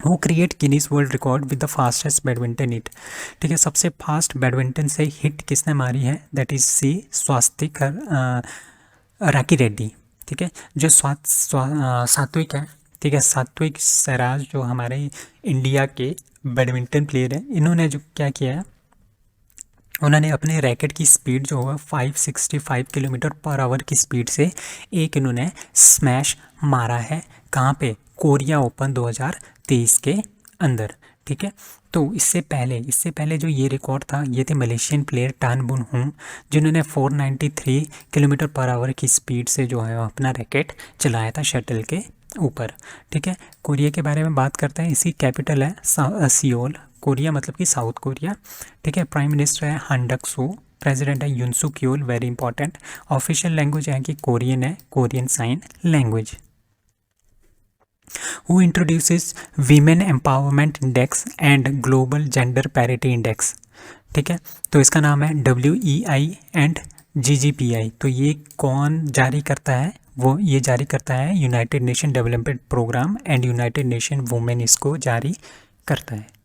वो create Guinness world record with the fastest badminton hit. ठीक है, सबसे फास्ट बैडमिंटन से हिट किसने मारी है, दैट इज सी स्वास्तिक राकी रेड्डी। ठीक है, जो सात्विक है, ठीक है, सात्विक सराज जो हमारे इंडिया के बैडमिंटन प्लेयर हैं, इन्होंने जो क्या किया है, उन्होंने अपने रैकेट की स्पीड जो है 565 किलोमीटर पर आवर की स्पीड से एक इन्होंने स्मैश मारा है। कहाँ पे, कोरिया ओपन 2023 के अंदर। ठीक है, तो इससे पहले जो ये रिकॉर्ड था, ये थे मलेशियन प्लेयर टान बुन हुम, जिन्होंने 493 किलोमीटर पर आवर की स्पीड से जो है अपना रैकेट चलाया था शटल के ऊपर। ठीक है, कोरिया के बारे में बात करते हैं। इसकी कैपिटल है सियोल, कोरिया मतलब कि साउथ कोरिया। ठीक है, प्राइम मिनिस्टर है Han Duck-soo, प्रेसिडेंट है Yoon Suk Yeol, very important. Official language है कि कोरियन है, Korean sign language. Who introduces women empowerment index and global gender parity index. ठीक है, तो इसका नाम है WEI एंड GGPI। तो ये कौन जारी करता है, वो ये जारी करता है United Nation development programme and United Nation women इसको जारी करता है।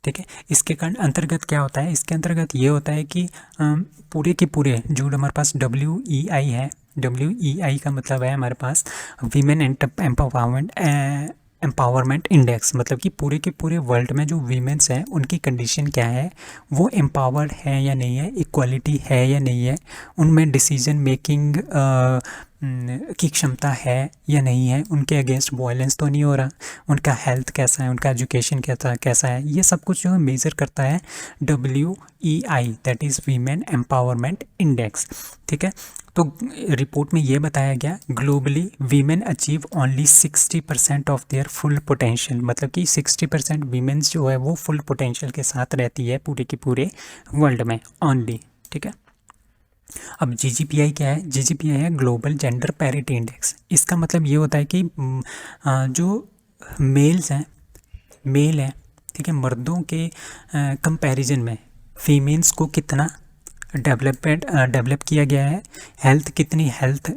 ठीक है, इसके अंतर्गत क्या होता है, इसके अंतर्गत ये होता है कि पूरे के पूरे जो हमारे पास WEI है, WEI का मतलब है हमारे पास वीमेन एम्पावरमेंट इंडेक्स, मतलब कि पूरे के पूरे वर्ल्ड में जो वीमेंस हैं उनकी कंडीशन क्या है, वो एम्पावर्ड है या नहीं है, इक्वालिटी है या नहीं है, उनमें डिसीजन मेकिंग की क्षमता है या नहीं है, उनके अगेंस्ट वायलेंस तो नहीं हो रहा, उनका हेल्थ कैसा है, उनका एजुकेशन कैसा है, ये सब कुछ जो है मेज़र करता है WEI, that is women empowerment index. ठीक है, तो रिपोर्ट में ये बताया गया globally women achieve only 60% of their full potential, मतलब कि 60% वीमेंस जो है वो फुल पोटेंशियल के साथ रहती है पूरे के पूरे वर्ल्ड में ओनली। ठीक है, अब GGPI क्या है, GGPI है ग्लोबल जेंडर पैरिटी इंडेक्स। इसका मतलब ये होता है कि जो मेल्स हैं, मेल हैं, ठीक है, मर्दों के कंपैरिजन में फीमेल्स को कितना डेवलप किया गया है, हेल्थ कितनी हेल्थ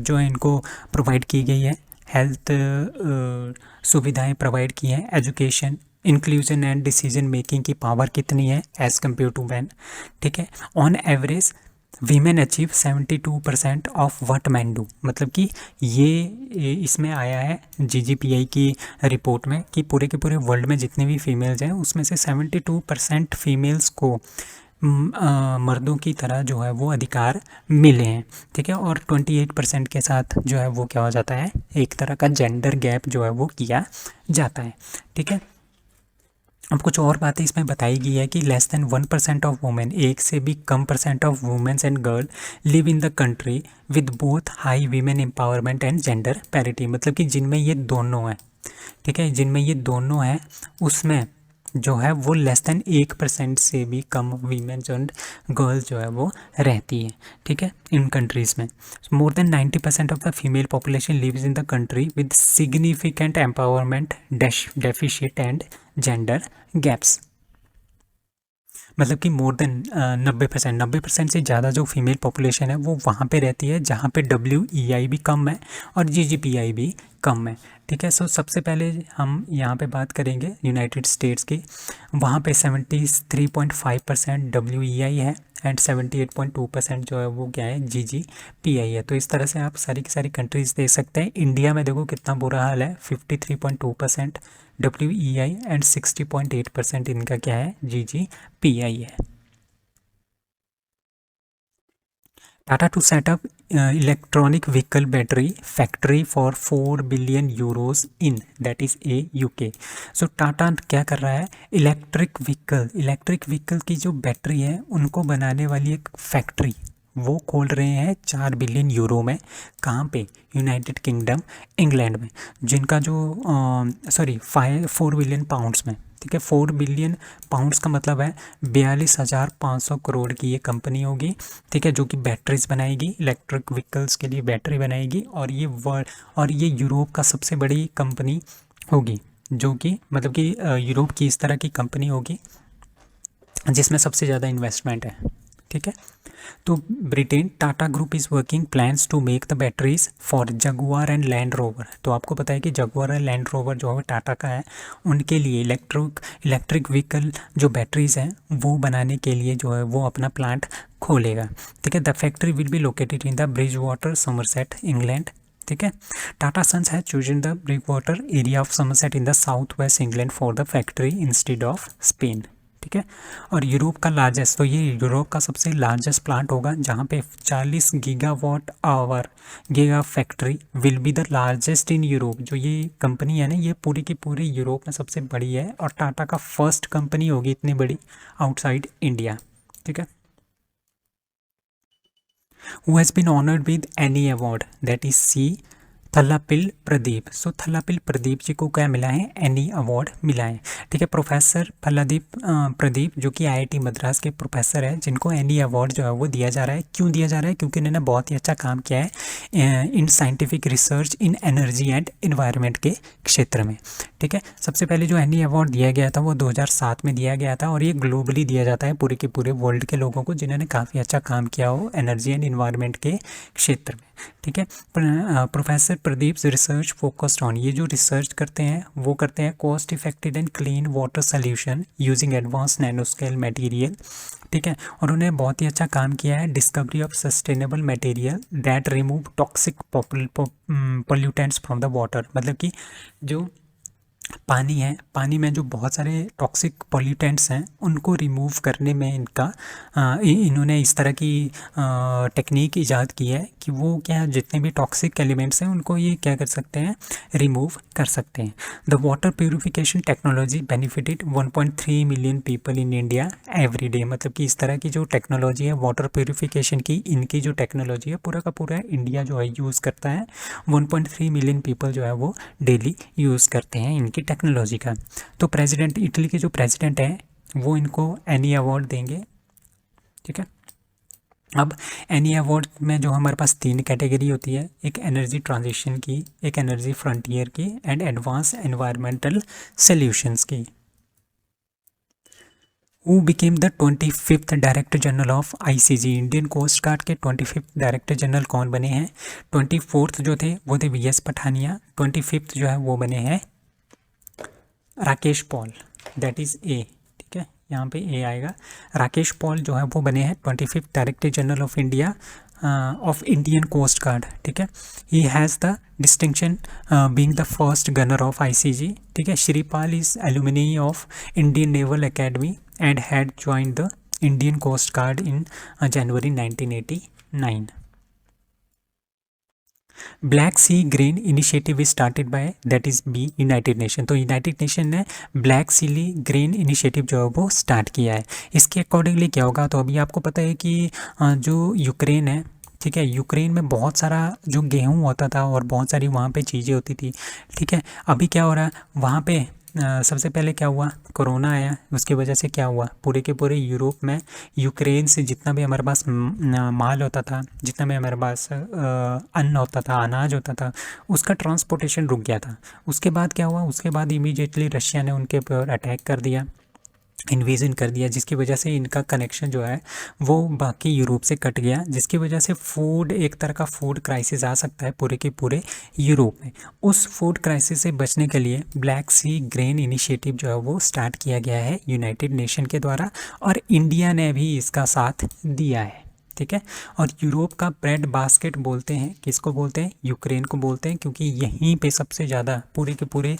जो है इनको प्रोवाइड की गई है, हेल्थ सुविधाएं प्रोवाइड की हैं, education, inclusion and decision making की पावर कितनी है एज़ कम्पेयर टू मैन। ठीक है, on average women achieve 72% of what man do, मतलब कि ये इसमें आया है जीजीपीआई की रिपोर्ट में कि पूरे के पूरे वर्ल्ड में जितने भी फीमेल्स हैं उसमें से 72% फीमेल्स को मर्दों की तरह जो है वो अधिकार मिले हैं, ठीक है। और 28% के साथ जो है वो क्या हो जाता है, एक तरह का जेंडर गैप जो है वो किया जाता है, ठीक है। अब कुछ और बातें इसमें बताई गई है कि लेस देन 1% ऑफ वुमेन, एक से भी कम percent of womens and girl live in the country with both high women empowerment and gender parity, मतलब कि जिनमें ये दोनों हैं, ठीक है, जिनमें ये दोनों हैं उसमें जो है वो लेस देन 1% से भी कम वीमेन्स एंड गर्ल्स जो है वो रहती है, ठीक है, इन कंट्रीज़ में। More than 90% of the female population lives in the country with significant empowerment deficit and gender gaps, मतलब कि मोर देन 90% से ज़्यादा जो फीमेल पॉपुलेशन है वो वहाँ पे रहती है जहाँ पे WEI भी कम है और GGPI भी कम है, ठीक है। सो सबसे पहले हम यहाँ पे बात करेंगे यूनाइटेड स्टेट्स की, वहाँ पे 73.5% WEI है एंड 78.2% जो है वो क्या है, GGPI है। तो इस तरह से आप सारी की सारी कंट्रीज़ देख सकते हैं। इंडिया में देखो कितना बुरा हाल है, 53.2% WEI एंड 60.8% इनका क्या है, GGPI है। Tata to set up electronic vehicle battery factory for 4 billion euros in that is UK। So Tata क्या कर रहा है, इलेक्ट्रिक व्हीकल की जो बैटरी है उनको बनाने वाली एक फैक्ट्री वो खोल रहे हैं 4 बिलियन यूरो में। कहाँ पे, यूनाइटेड किंगडम इंग्लैंड में, जिनका जो 4 बिलियन पाउंड्स में, ठीक है। 4 बिलियन पाउंड्स का मतलब है 42,500 करोड़ की ये कंपनी होगी, ठीक है, जो कि बैटरीज बनाएगी, इलेक्ट्रिक व्हीकल्स के लिए बैटरी बनाएगी। और ये यूरोप का सबसे बड़ी कंपनी होगी, जो कि मतलब कि यूरोप की इस तरह की कंपनी होगी जिसमें सबसे ज़्यादा इन्वेस्टमेंट है, ठीक है। तो Britain Tata group is working plans to make the batteries for Jaguar and Land Rover. तो आपको पता है कि जगुआर एंड लैंड रोवर जो है टाटा का है, उनके लिए इलेक्ट्रिक व्हीकल जो बैटरीज हैं वो बनाने के लिए जो है वो अपना प्लांट खोलेगा, ठीक है। The factory will be located in the Bridgwater, Somerset, England, ठीक है। Tata Sons has chosen the Bridgwater area of Somerset in the south west England for the factory instead of Spain, ठीक है। और Europe का largest, तो ये Europe का सबसे लार्जेस्ट प्लांट होगा जहाँ पे 40 gigawatt hour giga factory will be the largest in Europe. जो ये कंपनी है ना, ये पूरी की पूरी यूरोप में सबसे बड़ी है और टाटा का फर्स्ट कंपनी होगी इतनी बड़ी आउटसाइड इंडिया, ठीक है। Who has been honoured with any award that is C Thallapil Pradeep. सो थल्लापिल प्रदीप जी को क्या मिला है, एनी अवार्ड मिला है, ठीक है। प्रोफेसर प्रदीप जो कि IIT मद्रास के प्रोफेसर है, जिनको एनी अवार्ड जो है वो दिया जा रहा है। क्यों दिया जा रहा है, क्योंकि इन्होंने बहुत ही अच्छा काम किया है in scientific research in energy and environment के क्षेत्र में, ठीक है। सबसे पहले जो एनी अवार्ड दिया गया था वो 2007 में दिया गया था और ये ग्लोबली दिया जाता है पूरे के पूरे वर्ल्ड के लोगों को जिन्होंने काफ़ी अच्छा काम किया हो एनर्जी एंड इन्वायरमेंट के क्षेत्र में, ठीक है। Professor Pradeep research focused on, ये जो रिसर्च करते हैं वो करते हैं cost effective and clean water solution using advance nano scale material, ठीक है। और उन्हें बहुत ही अच्छा काम किया है discovery of sustainable material that remove toxic pollutants from the water, मतलब कि जो पानी है, पानी में जो बहुत सारे टॉक्सिक पॉल्यूटेंट्स हैं उनको रिमूव करने में इन्होंने इस तरह की टेक्निक ईजाद की है कि वो क्या जितने भी टॉक्सिक एलिमेंट्स हैं उनको ये क्या कर सकते हैं, रिमूव कर सकते हैं। The water purification technology benefited 1.3 million people in India every day, मतलब कि इस तरह की जो टेक्नोलॉजी है वाटर प्यूरिफिकेशन की, इनकी जो टेक्नोलॉजी है पूरा का पूरा इंडिया जो है यूज़ करता है। 1.3 मिलियन पीपल जो है वो डेली यूज़ करते हैं इनकी टेक्नोलॉजी का। तो प्रेसिडेंट, इटली के जो प्रेसिडेंट हैं वो इनको एनी अवार्ड देंगे, ठीक है। अब एनी अवार्ड में जो हमारे पास 3 कैटेगरी होती है, एक एनर्जी ट्रांजिशन की, एक एनर्जी फ्रंटियर की एंड एडवांस एनवायरमेंटल सॉल्यूशंस की। Who became the 25th director general of ICG, Indian coast guard के 25th डायरेक्टर जनरल कौन बने हैं। 24th जो थे वो थे VS पठानिया, 25th जो है वो बने हैं Rakesh Paul, that is A, ठीक है। यहाँ पे ए आएगा। राकेश पॉल जो है वो बने हैं 25th director general of India of Indian coast guard, ठीक है। He has the distinction being the first gunner of ICG, ठीक है। Shripal is alumni of Indian naval academy and had joined the Indian coast guard in January 1989। Black sea grain initiative is started by, that is B, United Nation. तो United Nation ने black sea grain initiative जो है वो start किया है। इसके accordingly क्या होगा, तो अभी आपको पता है कि जो यूक्रेन है, ठीक है, यूक्रेन में बहुत सारा जो गेहूं होता था और बहुत सारी वहाँ पे चीज़ें होती थी, ठीक है। अभी क्या हो रहा है वहाँ पे, सबसे पहले क्या हुआ, कोरोना आया, उसकी वजह से क्या हुआ, पूरे के पूरे यूरोप में यूक्रेन से जितना भी हमारे पास माल होता था, जितना भी हमारे पास अन्न होता था, अनाज होता था, उसका ट्रांसपोर्टेशन रुक गया था। उसके बाद क्या हुआ, उसके बाद इमीडिएटली रशिया ने उनके ऊपर अटैक कर दिया, इन्वेजन कर दिया, जिसकी वजह से इनका कनेक्शन जो है वो बाकी यूरोप से कट गया, जिसकी वजह से फूड, एक तरह का फूड क्राइसिस आ सकता है पूरे के पूरे यूरोप में। उस फूड क्राइसिस से बचने के लिए ब्लैक सी ग्रेन इनिशिएटिव जो है वो स्टार्ट किया गया है यूनाइटेड नेशन के द्वारा, और इंडिया ने भी इसका साथ दिया है, ठीक है। और यूरोप का ब्रेड बास्केट बोलते हैं, किसको बोलते हैं, यूक्रेन को बोलते हैं, क्योंकि यहीं पे सबसे ज़्यादा पूरे के पूरे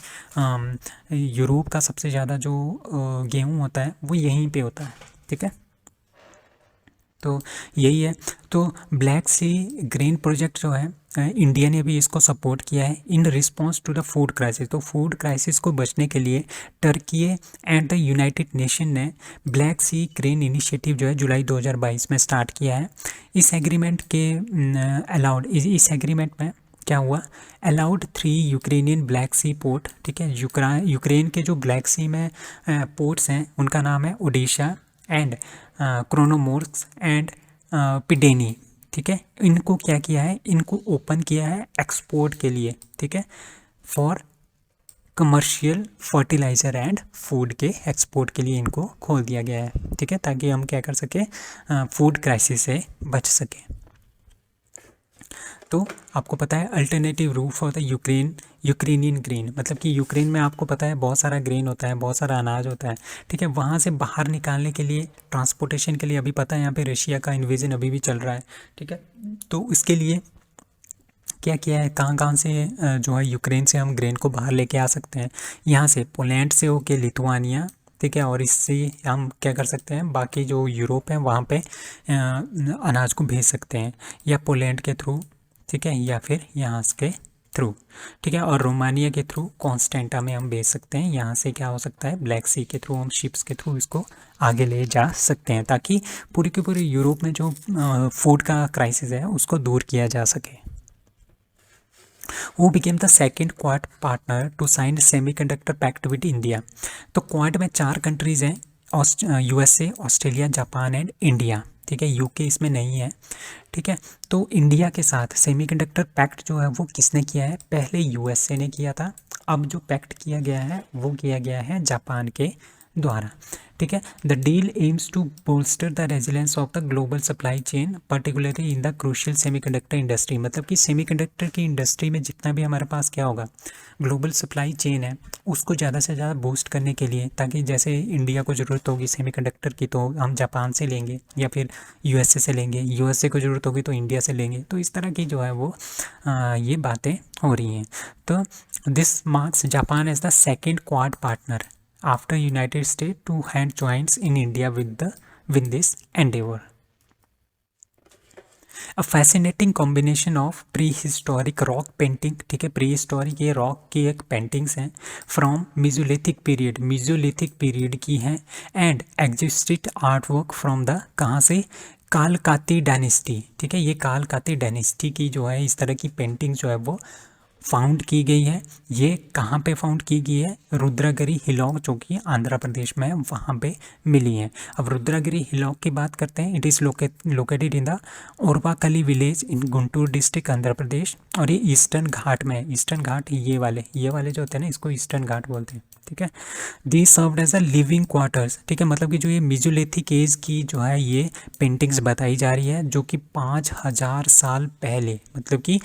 यूरोप का सबसे ज़्यादा जो गेहूं होता है वो यहीं पे होता है, ठीक है। तो यही है। तो ब्लैक सी ग्रीन प्रोजेक्ट जो है इंडिया ने भी इसको सपोर्ट किया है in response to the food crisis. तो फूड क्राइसिस को बचने के लिए Turkey and the United Nation ने ब्लैक सी ग्रीन इनिशिएटिव जो है जुलाई 2022 में स्टार्ट किया है। इस एग्रीमेंट के इस एग्रीमेंट में क्या हुआ, अलाउड 3 यूक्रेनियन ब्लैक सी पोर्ट, ठीक है। यूक्रेन के जो ब्लैक सी में पोर्ट्स हैं उनका नाम है ओडिशा एंड क्रोनोमोर्स्क एंड पिडेनी, ठीक है। इनको क्या किया है, इनको ओपन किया है एक्सपोर्ट के लिए, ठीक है, for commercial fertiliser and food के एक्सपोर्ट के लिए इनको खोल दिया गया है, ठीक है, ताकि हम क्या कर सकें, फूड क्राइसिस से बच सकें। तो आपको पता है alternative route for the Ukrainian grain, मतलब कि यूक्रेन में आपको पता है बहुत सारा ग्रेन होता है, बहुत सारा अनाज होता है, ठीक है। वहाँ से बाहर निकालने के लिए, ट्रांसपोर्टेशन के लिए, अभी पता है यहाँ पे रशिया का इन्वेजन अभी भी चल रहा है, ठीक है। तो इसके लिए क्या किया है, कहाँ कहाँ से जो है यूक्रेन से हम ग्रेन को बाहर लेके आ सकते हैं, यहाँ से पोलैंड से होके लिथुआनिया, ठीक है। और इससे हम क्या कर सकते हैं, बाकी जो यूरोप है वहाँ पे अनाज को भेज सकते हैं, या पोलैंड के थ्रू, ठीक है, या फिर यहाँ के थ्रू, ठीक है। और रोमानिया के थ्रू कॉन्स्टेंटा में हम भेज सकते हैं। यहाँ से क्या हो सकता है, ब्लैक सी के थ्रू, हम शिप्स के थ्रू इसको आगे ले जा सकते हैं, ताकि पूरे के पूरे यूरोप में जो फूड का क्राइसिस है उसको दूर किया जा सके। वो became the second quad partner to sign semiconductor pact with India. तो क्वाड में 4 कंट्रीज़ हैं, USA, Australia, Japan and India, ठीक है। यूके इसमें नहीं है, ठीक है। तो इंडिया के साथ सेमीकंडक्टर पैक्ट जो है वो किसने किया है, पहले USA ने किया था, अब जो पैक्ट किया गया है वो किया गया है जापान के द्वारा, ठीक है। The deal aims to bolster the resilience of the global supply chain, particularly in the crucial semiconductor industry. मतलब कि सेमीकंडक्टर की इंडस्ट्री में जितना भी हमारे पास क्या होगा, ग्लोबल सप्लाई चेन है, उसको ज़्यादा से ज़्यादा बूस्ट करने के लिए, ताकि जैसे इंडिया को ज़रूरत होगी सेमीकंडक्टर की तो हम जापान से लेंगे, या फिर USA से लेंगे, USA को ज़रूरत होगी तो इंडिया से लेंगे। तो इस तरह की जो है वो ये बातें हो रही हैं। तो this marks Japan as the second quad partner after United States to hand joins in India with this endeavor. A fascinating combination of prehistoric rock painting, ठीक है, prehistoric ये रॉक की एक पेंटिंग्स हैं फ्रॉम Mesolithic पीरियड की हैं, and existed art work from the, कहाँ से, कालकाती डायनेस्टी, ठीक है। ये कालकाती डायनेस्टी की जो है इस तरह की पेंटिंग जो है वो फाउंड की गई है। ये कहाँ पे फाउंड की गई है, रुद्रागिरी हिलॉक जो कि आंध्र प्रदेश में है वहाँ पे मिली है। अब रुद्रागिरी हिलॉक की बात करते हैं, it is located in the Orvakal village in Guntur district Andhra Pradesh, और ये ईस्टर्न घाट में है। ईस्टर्न घाट ये वाले जो होते हैं ना, इसको ईस्टर्न घाट बोलते हैं। ठीक है। The served as a living quarters, ठीक है, मतलब कि जो ये मेसोलिथिक एज की जो है ये पेंटिंग्स बताई जा रही है, जो कि 5000 साल पहले, मतलब कि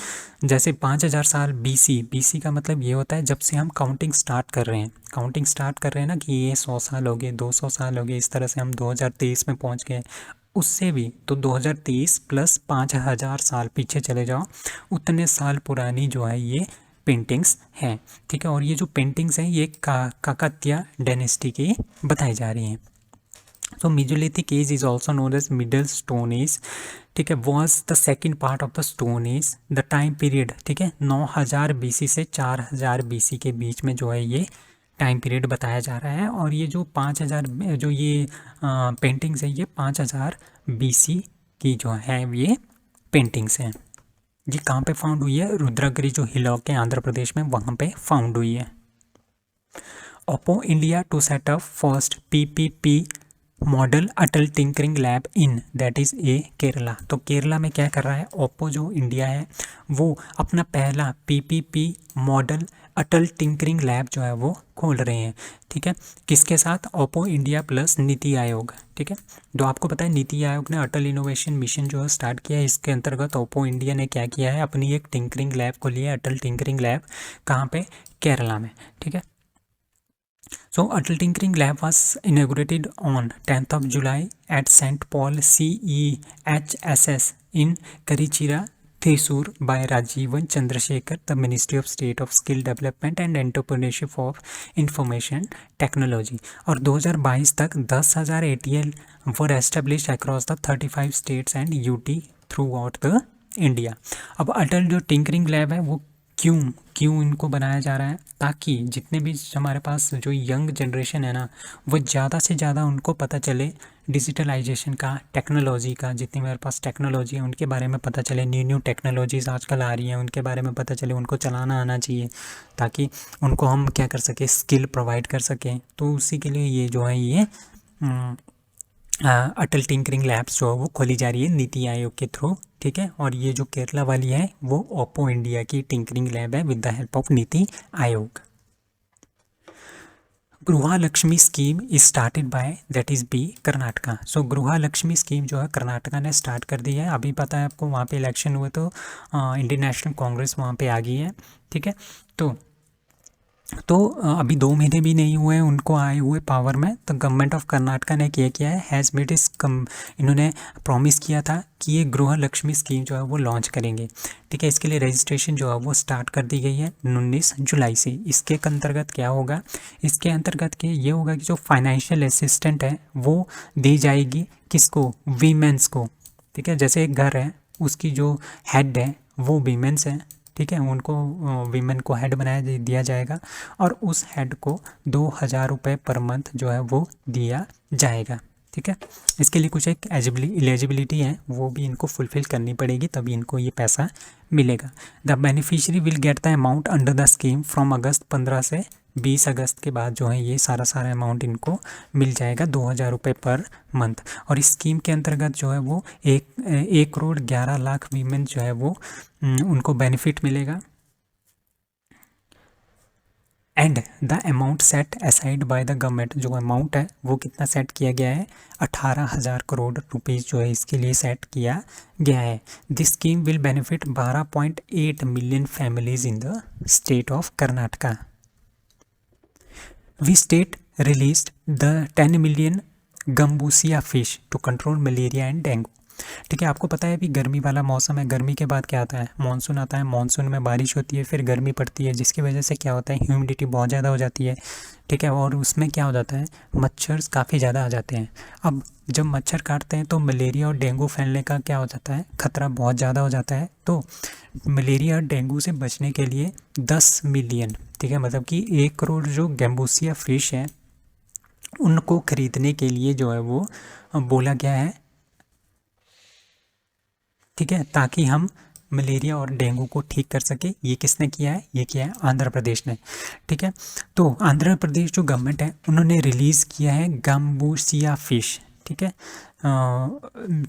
जैसे 5000 साल बीसी, बीसी का मतलब ये होता है जब से हम काउंटिंग स्टार्ट कर रहे हैं, काउंटिंग स्टार्ट कर रहे हैं ना, कि ये 100 साल हो गए, 200 साल हो गए, इस तरह से हम 2023 में पहुंच गए, उससे भी तो 2023 प्लस 5000 साल पीछे चले जाओ, उतने साल पुरानी जो है ये पेंटिंग्स हैं, ठीक है। और ये जो पेंटिंग्स हैं ये काकतीय डायनेस्टी की बताई जा रही हैं। So Mesolithic age is also known as middle stone age, ठीक है, was the second part of the stone age, the time period, ठीक है, 9000 बीसी से 4000 बीसी के बीच में जो है ये टाइम पीरियड बताया जा रहा है। और ये जो 5000 जो ये पेंटिंग्स है ये 5000 बीसी की जो है ये पेंटिंग्स हैं। ये कहाँ पे फाउंड हुई है? रुद्रगिरी जो हिलॉक है आंध्र प्रदेश में, वहाँ पे फाउंड हुई है। Oppo India to set up first PPP model Atal tinkering lab in that is a Kerala. तो केरला में क्या कर रहा है ओप्पो जो इंडिया है, वो अपना पहला PPP model Atal tinkering lab जो है वो खोल रहे हैं, ठीक है, किसके साथ? Oppo India plus NITI Aayog, ठीक है। जो आपको पता है नीति आयोग ने अटल इनोवेशन मिशन जो है स्टार्ट किया है, इसके अंतर्गत ओप्पो इंडिया ने क्या किया है, अपनी एक टिंकरिंग लैब खोली है, अटल टिंकरिंग लैब, कहाँ पे? केरला में, ठीक है। So, Atal Tinkering Lab was inaugurated on 10th of July at St. Paul CEHSS in Karichira, Thrissur by Rajivan Chandrasekhar, the Ministry of State of Skill Development and Entrepreneurship of Information Technology। और 2022 तक 10,000 ATL were established across the 35 states and UT throughout the India. अब अटल जो tinkering lab है वो क्यों क्यों इनको बनाया जा रहा है? ताकि जितने भी हमारे पास जो यंग जनरेशन है ना, वो ज़्यादा से ज़्यादा उनको पता चले डिजिटलाइजेशन का, टेक्नोलॉजी का, जितनी मेरे पास टेक्नोलॉजी है उनके बारे में पता चले, न्यू न्यू टेक्नोलॉजीज़ आजकल आ रही हैं उनके बारे में पता चले, उनको चलाना आना चाहिए, ताकि उनको हम क्या कर सकें, स्किल प्रोवाइड कर सकें। तो उसी के लिए ये जो है ये अटल टिंकरिंग लैब्स जो है वो खोली जा रही है नीति आयोग के थ्रू, ठीक है। और ये जो केरला वाली है वो ओप्पो इंडिया की टिंकरिंग लैब है with the help of NITI Aayog. Gruhalakshmi scheme is started by that is B Karnataka. So Gruhalakshmi scheme जो है कर्नाटका ने स्टार्ट कर दी है। अभी पता है आपको वहाँ पे इलेक्शन हुए तो इंडियन नेशनल कांग्रेस वहाँ पे आ गई है, ठीक है। तो अभी 2 महीने भी नहीं हुए उनको आए हुए पावर में, तो गवर्नमेंट ऑफ कर्नाटका ने क्या किया है, हैज़ मेड इस इन्होंने प्रॉमिस किया था कि ये गृह लक्ष्मी स्कीम जो है वो लॉन्च करेंगे, ठीक है। इसके लिए रजिस्ट्रेशन जो है वो स्टार्ट कर दी गई है 19 जुलाई से। इसके अंतर्गत क्या होगा, इसके अंतर्गत के ये होगा कि जो फाइनेंशियल असिस्टेंट है वो दी जाएगी किसको? वीमेंस को, ठीक है। जैसे एक घर है उसकी जो हेड है वो वीमेंस है, ठीक है, उनको वीमेन को हेड बनाया दिया जाएगा और उस हेड को 2000 रुपये पर मंथ जो है वो दिया जाएगा, ठीक है। इसके लिए कुछ एक एलिजिबिलिटी है वो भी इनको फुलफ़िल करनी पड़ेगी, तभी इनको ये पैसा मिलेगा। The beneficiary will get the amount under the scheme from अगस्त 15 से 20 अगस्त के बाद जो है ये सारा अमाउंट इनको मिल जाएगा 2000 रुपये पर मंथ। और इस स्कीम के अंतर्गत जो है वो 1 करोड़ 11 लाख वीमेन जो है वो उनको बेनिफिट मिलेगा। And the amount set aside by the government, जो अमाउंट है वो कितना सेट किया गया है? 18,000 करोड़ रुपीज़ जो है इसके लिए सेट किया गया है। This scheme will benefit 12.8 million families in the state of Karnataka. We state released the 10 million gambusia fish to control malaria and dengue, ठीक है। आपको पता है अभी गर्मी वाला मौसम है, गर्मी के बाद क्या आता है? मानसून आता है, मानसून में बारिश होती है, फिर गर्मी पड़ती है, जिसकी वजह से क्या होता है, ह्यूमिडिटी बहुत ज़्यादा हो जाती है, ठीक है। और उसमें क्या हो जाता है, मच्छर काफ़ी ज़्यादा आ जाते हैं। अब जब मच्छर काटते हैं तो मलेरिया और डेंगू फैलने का क्या हो जाता है, खतरा बहुत ज़्यादा हो जाता है। तो मलेरिया और डेंगू से बचने के लिए 10 मिलियन, ठीक है, मतलब कि 1 करोड़ जो गैम्बूसिया फिश है उनको खरीदने के लिए जो है वो बोला गया है, ठीक है, ताकि हम मलेरिया और डेंगू को ठीक कर सके। ये किसने किया है? ये किया है आंध्र प्रदेश ने, ठीक है। तो आंध्र प्रदेश जो गवर्नमेंट है उन्होंने रिलीज़ किया है गम्बूसिया फ़िश, ठीक है।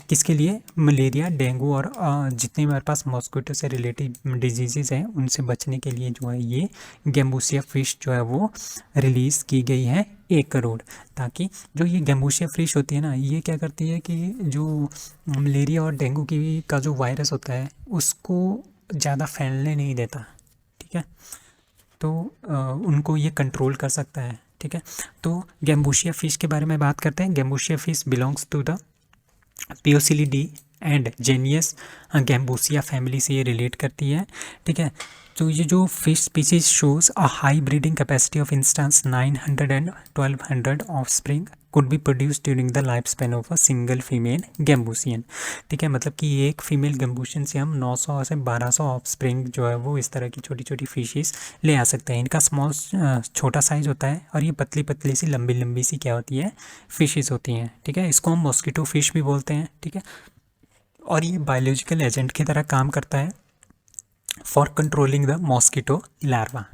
किसके लिए? मलेरिया, डेंगू और जितने हमारे पास मॉस्किटो से रिलेटेड डिजीज़ हैं उनसे बचने के लिए जो है ये गैम्बूसिया फ़िश जो है वो रिलीज़ की गई है 1 करोड़। ताकि जो ये गैम्बूसिया फ़िश होती है ना, ये क्या करती है कि जो मलेरिया और डेंगू की का जो वायरस होता है उसको ज़्यादा फैलने नहीं देता, ठीक है। तो उनको ये कंट्रोल कर सकता है, ठीक है। तो गैम्बूसिया फ़िश के बारे में बात करते हैं। Gambusia fish belongs to the Poeciliidae and genus Gambusia family से ये रिलेट करती है, ठीक है। तो ये जो fish species shows a high breeding capacity of instance 900 and 1200 offspring could be produce during the life span of a single female Gambusian, ठीक है। मतलब कि एक फीमेल गैम्बूसियन से हम 900 से 1200 ऑफस्प्रिंग जो है वो इस तरह की छोटी छोटी फिशेस ले आ सकते हैं। इनका छोटा साइज होता है और ये पतली पतली सी लंबी लंबी सी क्या होती है, फिशेस होती हैं, ठीक है। इसको हम मॉस्किटो फिश भी बोलते हैं, ठीक है। और ये बायोलॉजिकल एजेंट की तरह काम करता है for controlling the mosquito larva,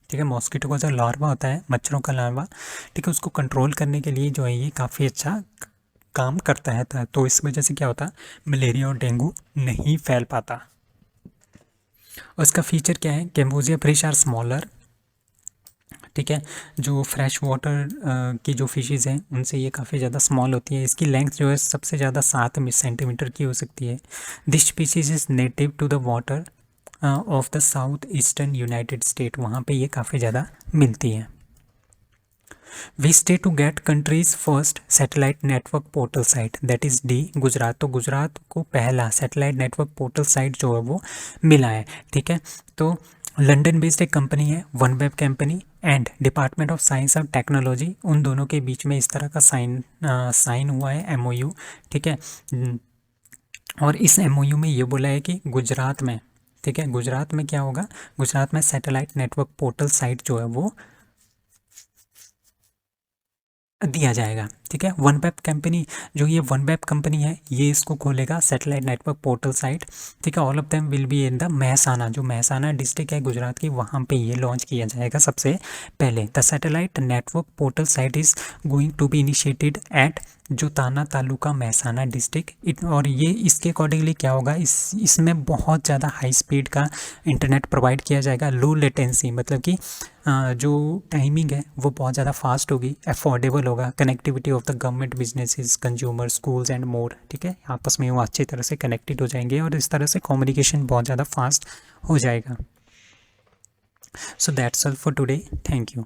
ठीक है। मॉस्किटो का जो लार्वा होता है, मच्छरों का लार्वा, ठीक है, उसको कंट्रोल करने के लिए जो है ये काफ़ी अच्छा काम करता है। तो इस वजह से क्या होता है, मलेरिया और डेंगू नहीं फैल पाता। और इसका फीचर क्या है, गैम्बूसिया फिश आर स्मॉलर, ठीक है। जो फ्रेश वाटर की जो फिशेज़ हैं उनसे ये काफ़ी ज़्यादा स्मॉल होती है। इसकी लेंथ जो है सबसे ज़्यादा 7 सेंटीमीटर की हो सकती है। This species is native to the water of the south eastern United State, वहाँ पे ये काफ़ी ज़्यादा मिलती है। We stay to get countries first satellite network portal site, that is the Gujarat. तो गुजरात को पहला सैटेलाइट नेटवर्क पोर्टल साइट जो है वो मिला है, ठीक है। तो लंदन बेस्ड एक कंपनी है one web company and department of science और टेक्नोलॉजी, उन दोनों के बीच में इस तरह का साइन हुआ है एमओयू, ठीक है। और इस एमओयू में ये बोला है कि गुजरात में, ठीक है, गुजरात में क्या होगा, गुजरात में सैटेलाइट नेटवर्क पोर्टल साइट जो है वो दिया जाएगा, ठीक है। वन वेब कंपनी, जो ये वन वेब कंपनी है ये इसको खोलेगा सैटेलाइट नेटवर्क पोर्टल साइट, ठीक है। All of them will be in the Mehsana, जो महसाना डिस्ट्रिक्ट है गुजरात की, वहाँ पे ये लॉन्च किया जाएगा सबसे पहले। The satellite network portal site is going to be initiated at Jotana taluka Mehsana district. और ये इसके अकॉर्डिंगली क्या होगा, इसमें बहुत ज़्यादा हाई स्पीड का इंटरनेट प्रोवाइड किया जाएगा, लो लेटेंसी, मतलब कि जो टाइमिंग है वो बहुत ज़्यादा फास्ट होगी, अफोर्डेबल होगा, connectivity of the government businesses, consumer, schools and more, ठीक है। आपस में वो अच्छी तरह से कनेक्टेड हो जाएंगे और इस तरह से कम्युनिकेशन बहुत ज़्यादा फास्ट हो जाएगा। So that's all for today, thank you.